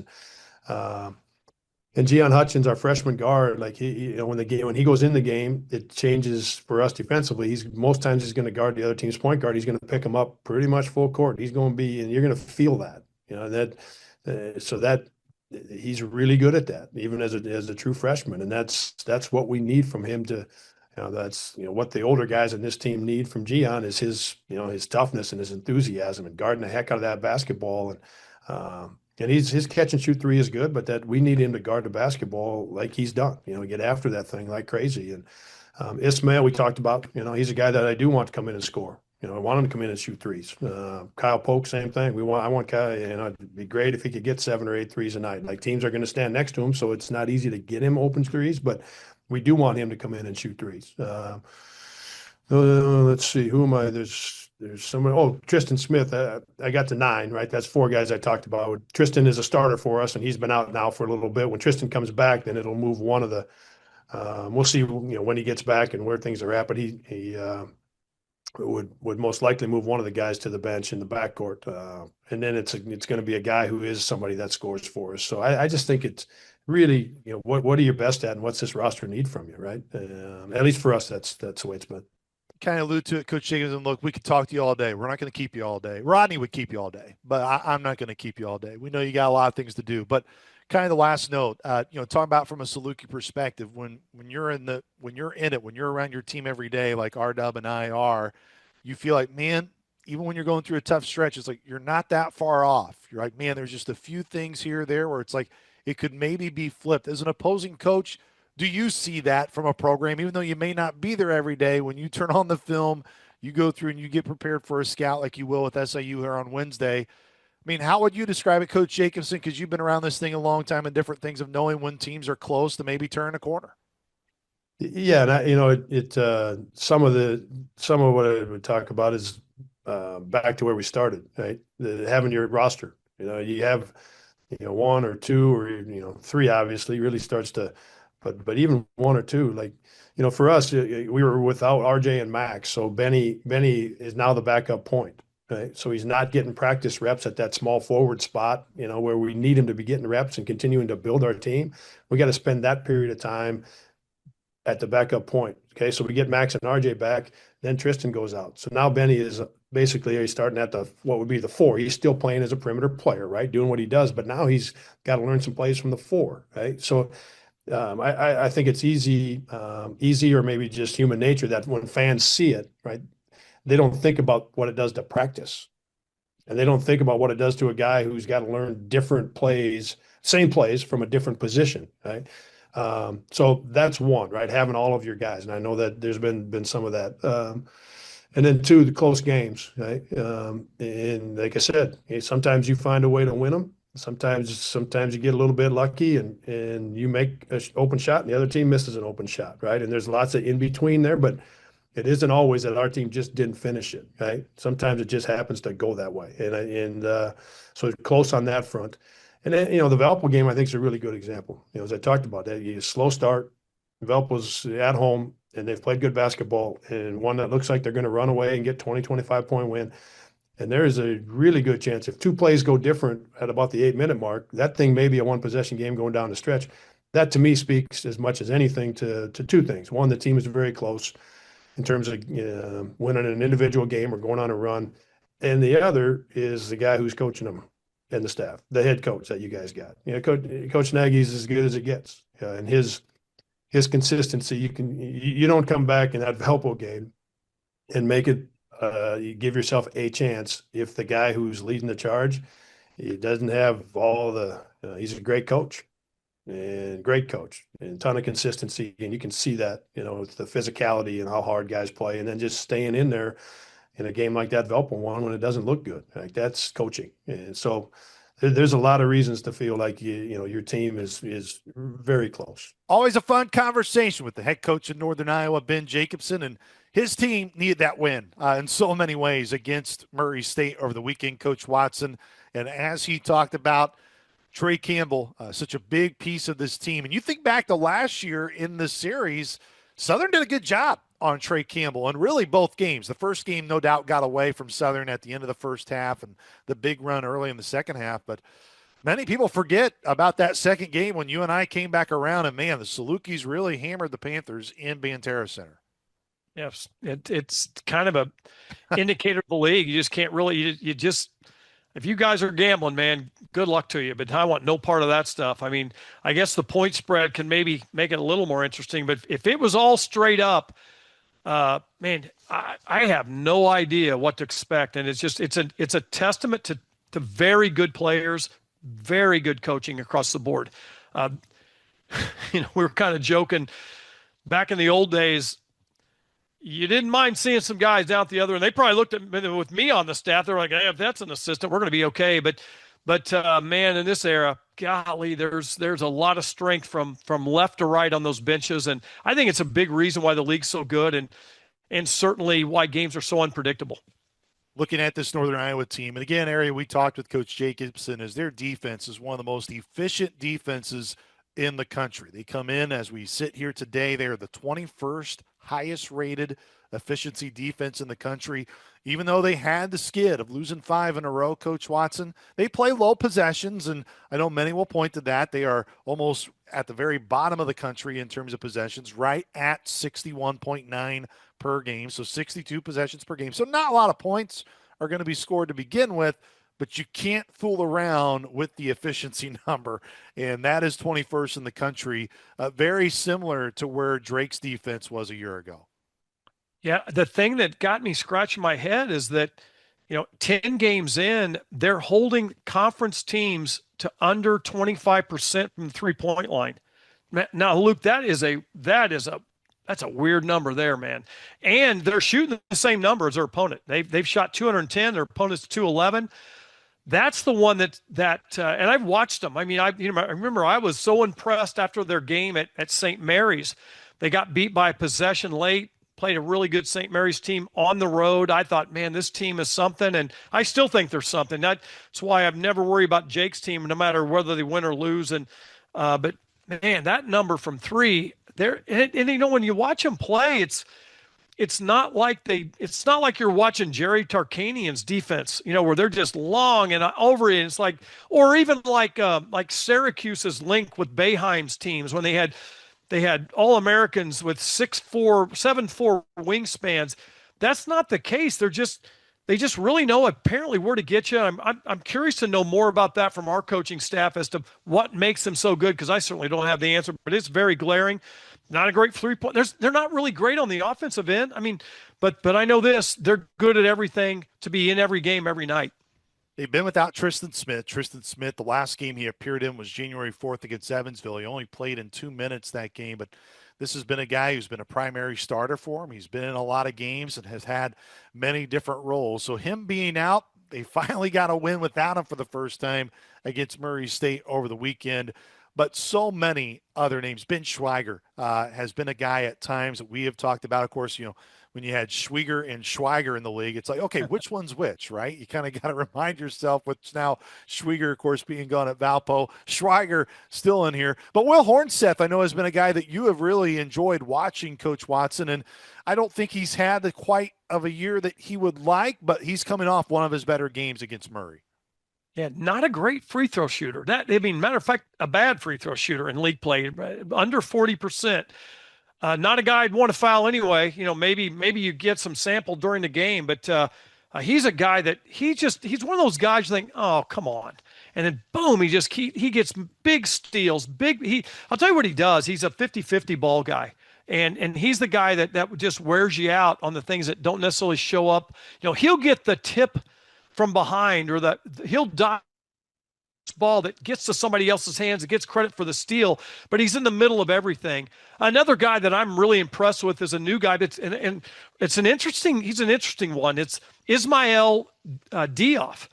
D: And Gian Hutchins, our freshman guard, like when he goes in the game, it changes for us defensively. Most times he's going to guard the other team's point guard. He's going to pick him up pretty much full court. He's going to be, and you're going to feel that, so that he's really good at that, even as a true freshman. And that's what we need from him to, that's what the older guys in this team need from Gian is his toughness and his enthusiasm and guarding the heck out of that basketball. And his catch and shoot three is good, but that we need him to guard the basketball like he's done, get after that thing like crazy. And Ismail, we talked about, he's a guy that I do want to come in and score. I want him to come in and shoot threes. Kyle Polk, same thing. I want Kyle, it'd be great if he could get 7 or 8 threes a night. Like teams are going to stand next to him, so it's not easy to get him open threes, but we do want him to come in and shoot threes. Let's see, who am I? There's someone. Oh, Tristan Smith. I got to 9, right? That's 4 guys I talked about. Tristan is a starter for us, and he's been out now for a little bit. When Tristan comes back, then it'll move one of the. We'll see, when he gets back and where things are at. But he would most likely move one of the guys to the bench in the backcourt, and then it's going to be a guy who is somebody that scores for us. So I just think it's really, what are you best at, and what's this roster need from you, right? At least for us, that's the way it's been.
B: Kind of allude to it, Coach Jacobson. Look, we could talk to you all day. We're not going to keep you all day. Rodney would keep you all day, but I'm not going to keep you all day. We know you got a lot of things to do. But kind of the last note, talking about from a Saluki perspective, when you're in it, when you're around your team every day, like R-Dub and I are, you feel like, man, even when you're going through a tough stretch, it's like you're not that far off. You're like, man, there's just a few things here or there where it's like it could maybe be flipped. As an opposing coach, do you see that from a program, even though you may not be there every day, when you turn on the film, you go through and you get prepared for a scout like you will with SIU here on Wednesday? I mean, how would you describe it, Coach Jacobson? Because you've been around this thing a long time and different things of knowing when teams are close to maybe turn a corner.
D: Yeah, and some of what I would talk about is back to where we started, right? Having your roster. You have 1 or 2 or 3 obviously really starts to. But even 1 or 2, like, for us, we were without RJ and Max. So Benny is now the backup point, right? So he's not getting practice reps at that small forward spot, where we need him to be getting reps and continuing to build our team. We got to spend that period of time at the backup point. Okay. So we get Max and RJ back, then Tristan goes out. So now Benny is basically, he's starting at what would be the 4. He's still playing as a perimeter player, right? Doing what he does, but now he's got to learn some plays from the 4, right? So I think it's easy or maybe just human nature that when fans see it, right, they don't think about what it does to practice. And they don't think about what it does to a guy who's got to learn different plays, same plays from a different position, right? So that's one, right? Having all of your guys. And I know that there's been some of that. And then two, the close games, right? And like I said, sometimes you find a way to win them. Sometimes you get a little bit lucky and you make an open shot and the other team misses an open shot, right? And there's lots of in between there, but it isn't always that our team just didn't finish it, right? Sometimes it just happens to go that way, so it's close on that front. And then the Valpo game I think is a really good example. As I talked about, that you slow start. Valpo's at home and they've played good basketball and one that looks like they're going to run away and get 20-25 point win. And there is a really good chance if two plays go different at about the 8-minute mark, that thing may be a one possession game going down the stretch. That to me speaks as much as anything to two things. One, the team is very close in terms of winning an individual game or going on a run. And the other is the guy who's coaching them and the staff, the head coach that you guys got. Coach Nagy's as good as it gets. And his consistency, you don't come back in that Valpo game and make it, you give yourself a chance if the guy who's leading the charge, he doesn't have all the, he's a great coach. And a ton of consistency. And you can see that, with the physicality and how hard guys play and then just staying in there in a game like that Valpo one when it doesn't look good. Like that's coaching. And so there's a lot of reasons to feel like your team is very close.
B: Always a fun conversation with the head coach in Northern Iowa, Ben Jacobson, and his team needed that win in so many ways against Murray State over the weekend, Coach Watson. And as he talked about, Trey Campbell, such a big piece of this team. And you think back to last year in the series, Southern did a good job on Trey Campbell and really both games. The first game, no doubt, got away from Southern at the end of the first half and the big run early in the second half. But many people forget about that second game when UNI came back around and, man, the Salukis really hammered the Panthers in Banterra Center.
C: Yes, it's kind of a indicator of the league. You just can't really you just if you guys are gambling, man, good luck to you. But I want no part of that stuff. I mean, I guess the point spread can maybe make it a little more interesting. But if it was all straight up, man, I have no idea what to expect. And it's a testament to very good players, very good coaching across the board. We were kind of joking back in the old days. You didn't mind seeing some guys down at the other, and they probably looked at with me on the staff. They're like, hey, if that's an assistant, we're going to be okay. But man, in this era, golly, there's a lot of strength from left to right on those benches, and I think it's a big reason why the league's so good, and certainly why games are so unpredictable.
B: Looking at this Northern Iowa team, and again, area we talked with Coach Jacobson, is their defense is one of the most efficient defenses in the country. They come in as we sit here today. They are the 21st highest rated efficiency defense in the country. Even though they had the skid of losing 5 in a row, Coach Watson, they play low possessions, and I know many will point to that. They are almost at the very bottom of the country in terms of possessions, right at 61.9 per game, so 62 possessions per game. So not a lot of points are going to be scored to begin with, but you can't fool around with the efficiency number, and that is 21st in the country, very similar to where Drake's defense was a year ago.
C: Yeah, the thing that got me scratching my head is that, 10 games in, they're holding conference teams to under 25% from the three-point line. Now, Luke, that's a weird number there, man. And they're shooting the same number as their opponent. They've shot 210, their opponent's 211. That's the one that and I've watched them. I mean, I remember I was so impressed after their game at St. Mary's. They got beat by a possession late, played a really good St. Mary's team on the road. I thought, man, this team is something, and I still think there's something. That's why I've never worried about Jake's team, no matter whether they win or lose. And but man, that number from three, there, and when you watch them play, it's not like you're watching Jerry Tarkanian's defense, where they're just long and over it. And it's like, or even like Syracuse's link with Boeheim's teams when they had All-Americans with 6'4", 7'4" wingspans. That's not the case. They just really know apparently where to get you. I'm curious to know more about that from our coaching staff as to what makes them so good, because I certainly don't have the answer, but it's very glaring. Not a great three-point. They're not really great on the offensive end. I mean, but I know this: they're good at everything to be in every game every night.
B: They've been without Tristan Smith. Tristan Smith, the last game he appeared in was January 4th against Evansville. He only played in 2 minutes that game, but This has been a guy who's been a primary starter for him. He's been in a lot of games and has had many different roles. So him being out, they finally got a win without him for the first time against Murray State over the weekend. But so many other names. Ben Schweiger has been a guy at times that we have talked about. Of course, when you had Schwieger and Schweiger in the league, it's like, okay, which one's which, right? You kind of got to remind yourself, which now Schwieger, of course, being gone at Valpo, Schweiger still in here. But Will Hornseth, I know, has been a guy that you have really enjoyed watching, Coach Watson, and I don't think he's had the quite of a year that he would like, but he's coming off one of his better games against Murray.
C: Yeah, not a great free throw shooter. Matter of fact, a bad free throw shooter in league play, under 40%. Not a guy I'd want to foul anyway. Maybe you get some sample during the game, but he's a guy that he's one of those guys you think, oh, come on. And then boom, he gets big steals, I'll tell you what he does. He's a 50-50 ball guy. And he's the guy that just wears you out on the things that don't necessarily show up. He'll get the tip from behind, or he'll dive ball that gets to somebody else's hands and gets credit for the steal, but he's in the middle of everything. Another guy that I'm really impressed with is a new guy and he's an interesting one. It's Ismael Diouf.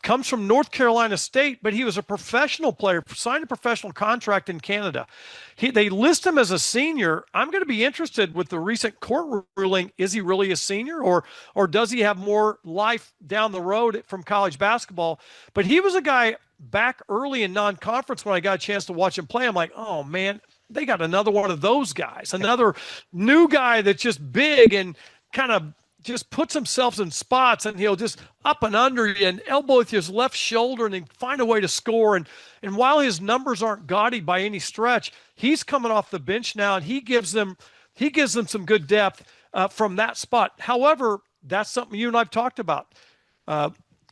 C: Comes from North Carolina State, but he was a professional player, signed a professional contract in Canada. They list him as a senior. I'm going to be interested with the recent court ruling. Is he really a senior, or does he have more life down the road from college basketball? But he was a guy back early in non-conference when I got a chance to watch him play. I'm like, oh, man, they got another one of those guys, another new guy that's just big and kind of just puts himself in spots, and he'll just up and under you and elbow with his left shoulder and then find a way to score. And while his numbers aren't gaudy by any stretch, he's coming off the bench now, and he gives them some good depth from that spot. However, that's something you and I've talked about.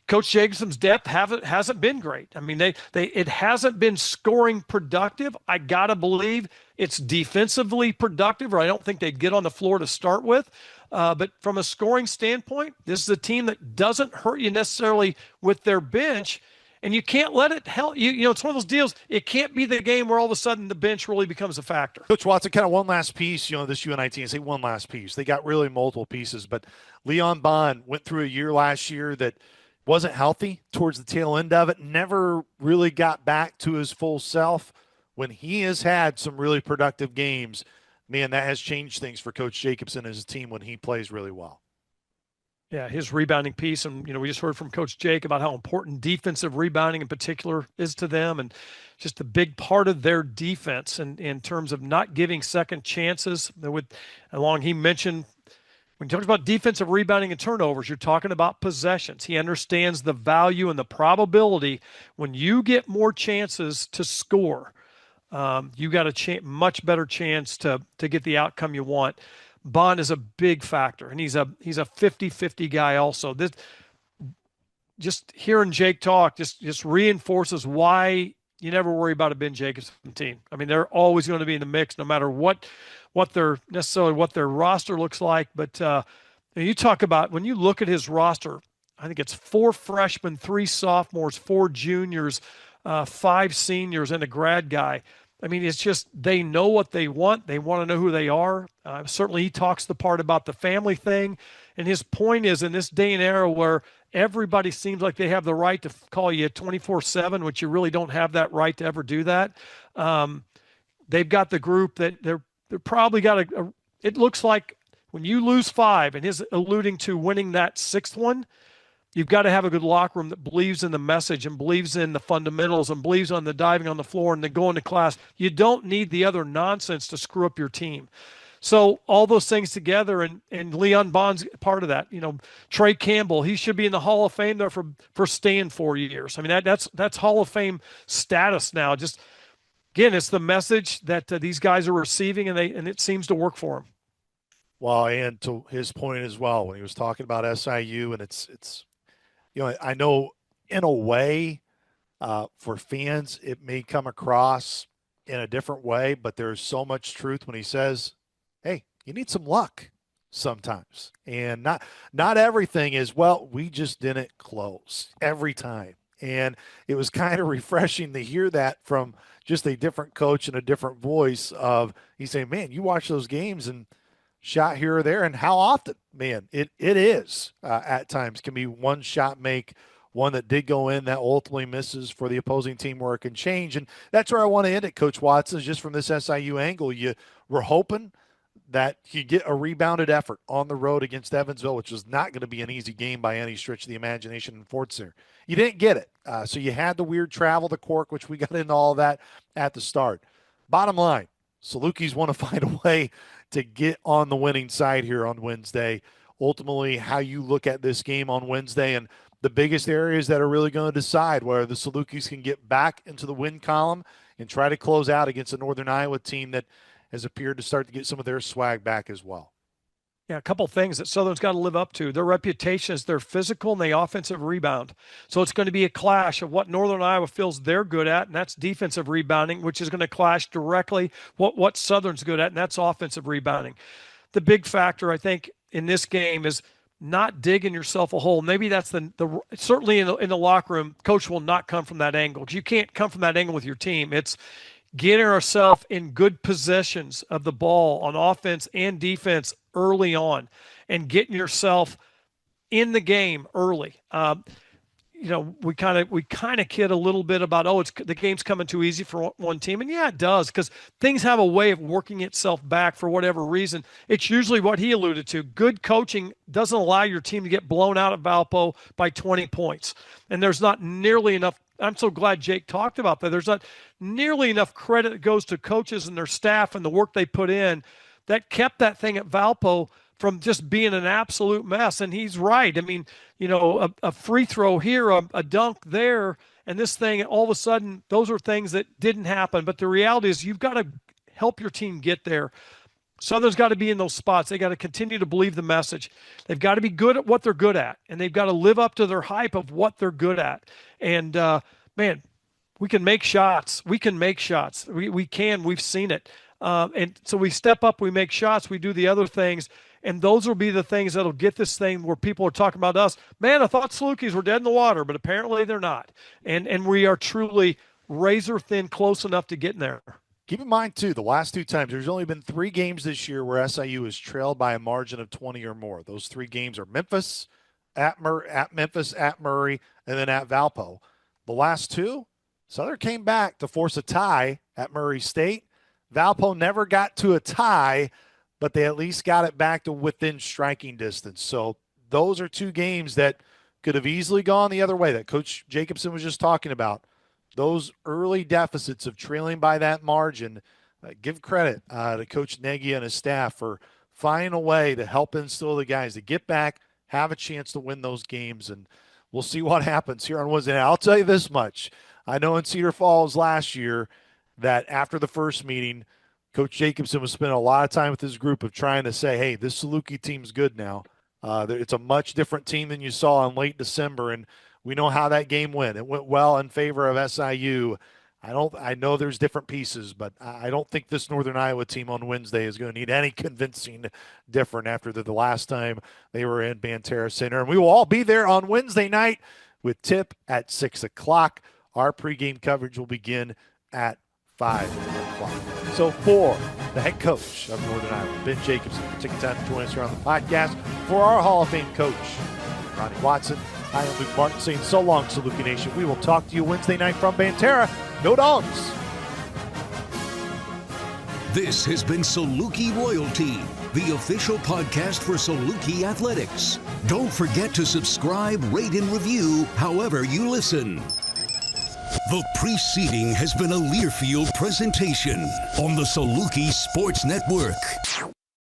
C: Coach Jacobson's depth hasn't been great. I mean, it hasn't been scoring productive. I gotta believe it's defensively productive, or I don't think they'd get on the floor to start with. But from a scoring standpoint, this is a team that doesn't hurt you necessarily with their bench, and you can't let it help you. It's one of those deals. It can't be the game where all of a sudden the bench really becomes a factor.
B: Coach Watson, kind of one last piece, this UNI team, say one last piece. They got really multiple pieces, but Leon Bond went through a year last year that wasn't healthy towards the tail end of it, never really got back to his full self. When he has had some really productive games, man, that has changed things for Coach Jacobson and his team when he plays really well.
C: Yeah, his rebounding piece, and we just heard from Coach Jake about how important defensive rebounding in particular is to them, and just a big part of their defense in terms of not giving second chances. He mentioned, when he talks about defensive rebounding and turnovers, you're talking about possessions. He understands the value and the probability when you get more chances to score. You got a much better chance to get the outcome you want. Bond is a big factor, and he's a 50-50 guy also. This, just hearing Jake talk just reinforces why you never worry about a Ben Jacobson team. I mean, they're always going to be in the mix, no matter what their roster looks like. But you talk about, when you look at his roster, I think it's 4 freshmen, 3 sophomores, 4 juniors, 5 seniors, and a grad guy. I mean, it's just, they know what they want. They want to know who they are. Certainly he talks the part about the family thing. And his point is, in this day and era where everybody seems like they have the right to call you 24/7, which you really don't have that right to ever do that. They've got the group that they're probably got it looks like when you lose 5, and his alluding to winning that 6th one, you've got to have a good locker room that believes in the message and believes in the fundamentals and believes on the diving on the floor and then going to class. You don't need the other nonsense to screw up your team. So all those things together, and Leon Bond's part of that. Trey Campbell, he should be in the Hall of Fame there for staying 4 years. I mean, that's Hall of Fame status now. Just, again, it's the message that these guys are receiving, and it seems to work for them.
B: Well, and to his point as well, when he was talking about SIU, and it's I know in a way for fans it may come across in a different way, but there's so much truth when he says, hey, you need some luck sometimes. And not everything is, well, we just didn't close every time. And it was kind of refreshing to hear that from just a different coach and a different voice of, he's saying, man, you watch those games and shot here or there. And how often, man, it is at times can be one shot make, one that did go in that ultimately misses for the opposing team where it can change. And that's where I want to end it, Coach Watson, is just from this SIU angle. You were hoping that you get a rebounded effort on the road against Evansville, which was not going to be an easy game by any stretch of the imagination in Fort Center. You didn't get it. So you had the weird travel to Cork, which we got into all of that at the start. Bottom line, Salukis want to find a way to get on the winning side here on Wednesday. Ultimately, how you look at this game on Wednesday and the biggest areas that are really going to decide where the Salukis can get back into the win column and try to close out against a Northern Iowa team that has appeared to start to get some of their swag back as well.
C: Yeah, a couple of things that Southern's got to live up to. Their reputation is they're physical and they offensive rebound. So it's going to be a clash of what Northern Iowa feels they're good at, and that's defensive rebounding, which is going to clash directly what Southern's good at, and that's offensive rebounding. The big factor, I think, in this game is not digging yourself a hole. Maybe that's the certainly in the locker room, coach will not come from that angle, because you can't come from that angle with your team. It's getting ourselves in good possessions of the ball on offense and defense early on and getting yourself in the game early. We kind of kid a little bit about, the game's coming too easy for one team. And yeah, it does, because things have a way of working itself back for whatever reason. It's usually what he alluded to. Good coaching doesn't allow your team to get blown out at Valpo by 20 points. And there's not nearly enough. I'm so glad Jake talked about that. There's not nearly enough credit that goes to coaches and their staff and the work they put in that kept that thing at Valpo from just being an absolute mess. And he's right. I mean, a free throw here, a dunk there, and this thing, all of a sudden, those are things that didn't happen. But the reality is you've got to help your team get there. Southern's got to be in those spots. They got to continue to believe the message. They've got to be good at what they're good at, and they've got to live up to their hype of what they're good at. And, man, we can make shots. We can make shots. We can. We've seen it. And so we step up, we make shots, we do the other things, and those will be the things that'll get this thing where people are talking about us. Man, I thought Salukis were dead in the water, but apparently they're not. And we are truly razor thin close enough to get in there.
B: Keep in mind, too, the last two times, there's only been 3 games this year where SIU has trailed by a margin of 20 or more. Those 3 games are Memphis, at Memphis, at Murray, and then at Valpo. The last 2, Southern came back to force a tie at Murray State. Valpo never got to a tie, but they at least got it back to within striking distance. So those are 2 games that could have easily gone the other way that Coach Jacobson was just talking about. Those early deficits of trailing by that margin, give credit to Coach Nagy and his staff for finding a way to help instill the guys to get back, have a chance to win those games, and we'll see what happens here on Wednesday. Now, I'll tell you this much. I know in Cedar Falls last year that after the first meeting, Coach Jacobson was spending a lot of time with his group of trying to say, hey, this Saluki team's good now. It's a much different team than you saw in late December, and we know how that game went. It went well in favor of SIU. I know there's different pieces, but I don't think this Northern Iowa team on Wednesday is going to need any convincing different after the last time they were in Banterra Center. And we will all be there on Wednesday night with tip at 6 o'clock. Our pregame coverage will begin at 5 o'clock. So for the head coach of Northern Iowa, Ben Jacobson, for taking time to join us here on the podcast, for our Hall of Fame coach, Ronnie Watson, I am Luke Martin saying so long, Saluki Nation. We will talk to you Wednesday night from Banterra. No dogs.
A: This has been Saluki Royalty, the official podcast for Saluki Athletics. Don't forget to subscribe, rate, and review however you listen. The preceding has been a Learfield presentation on the Saluki Sports Network.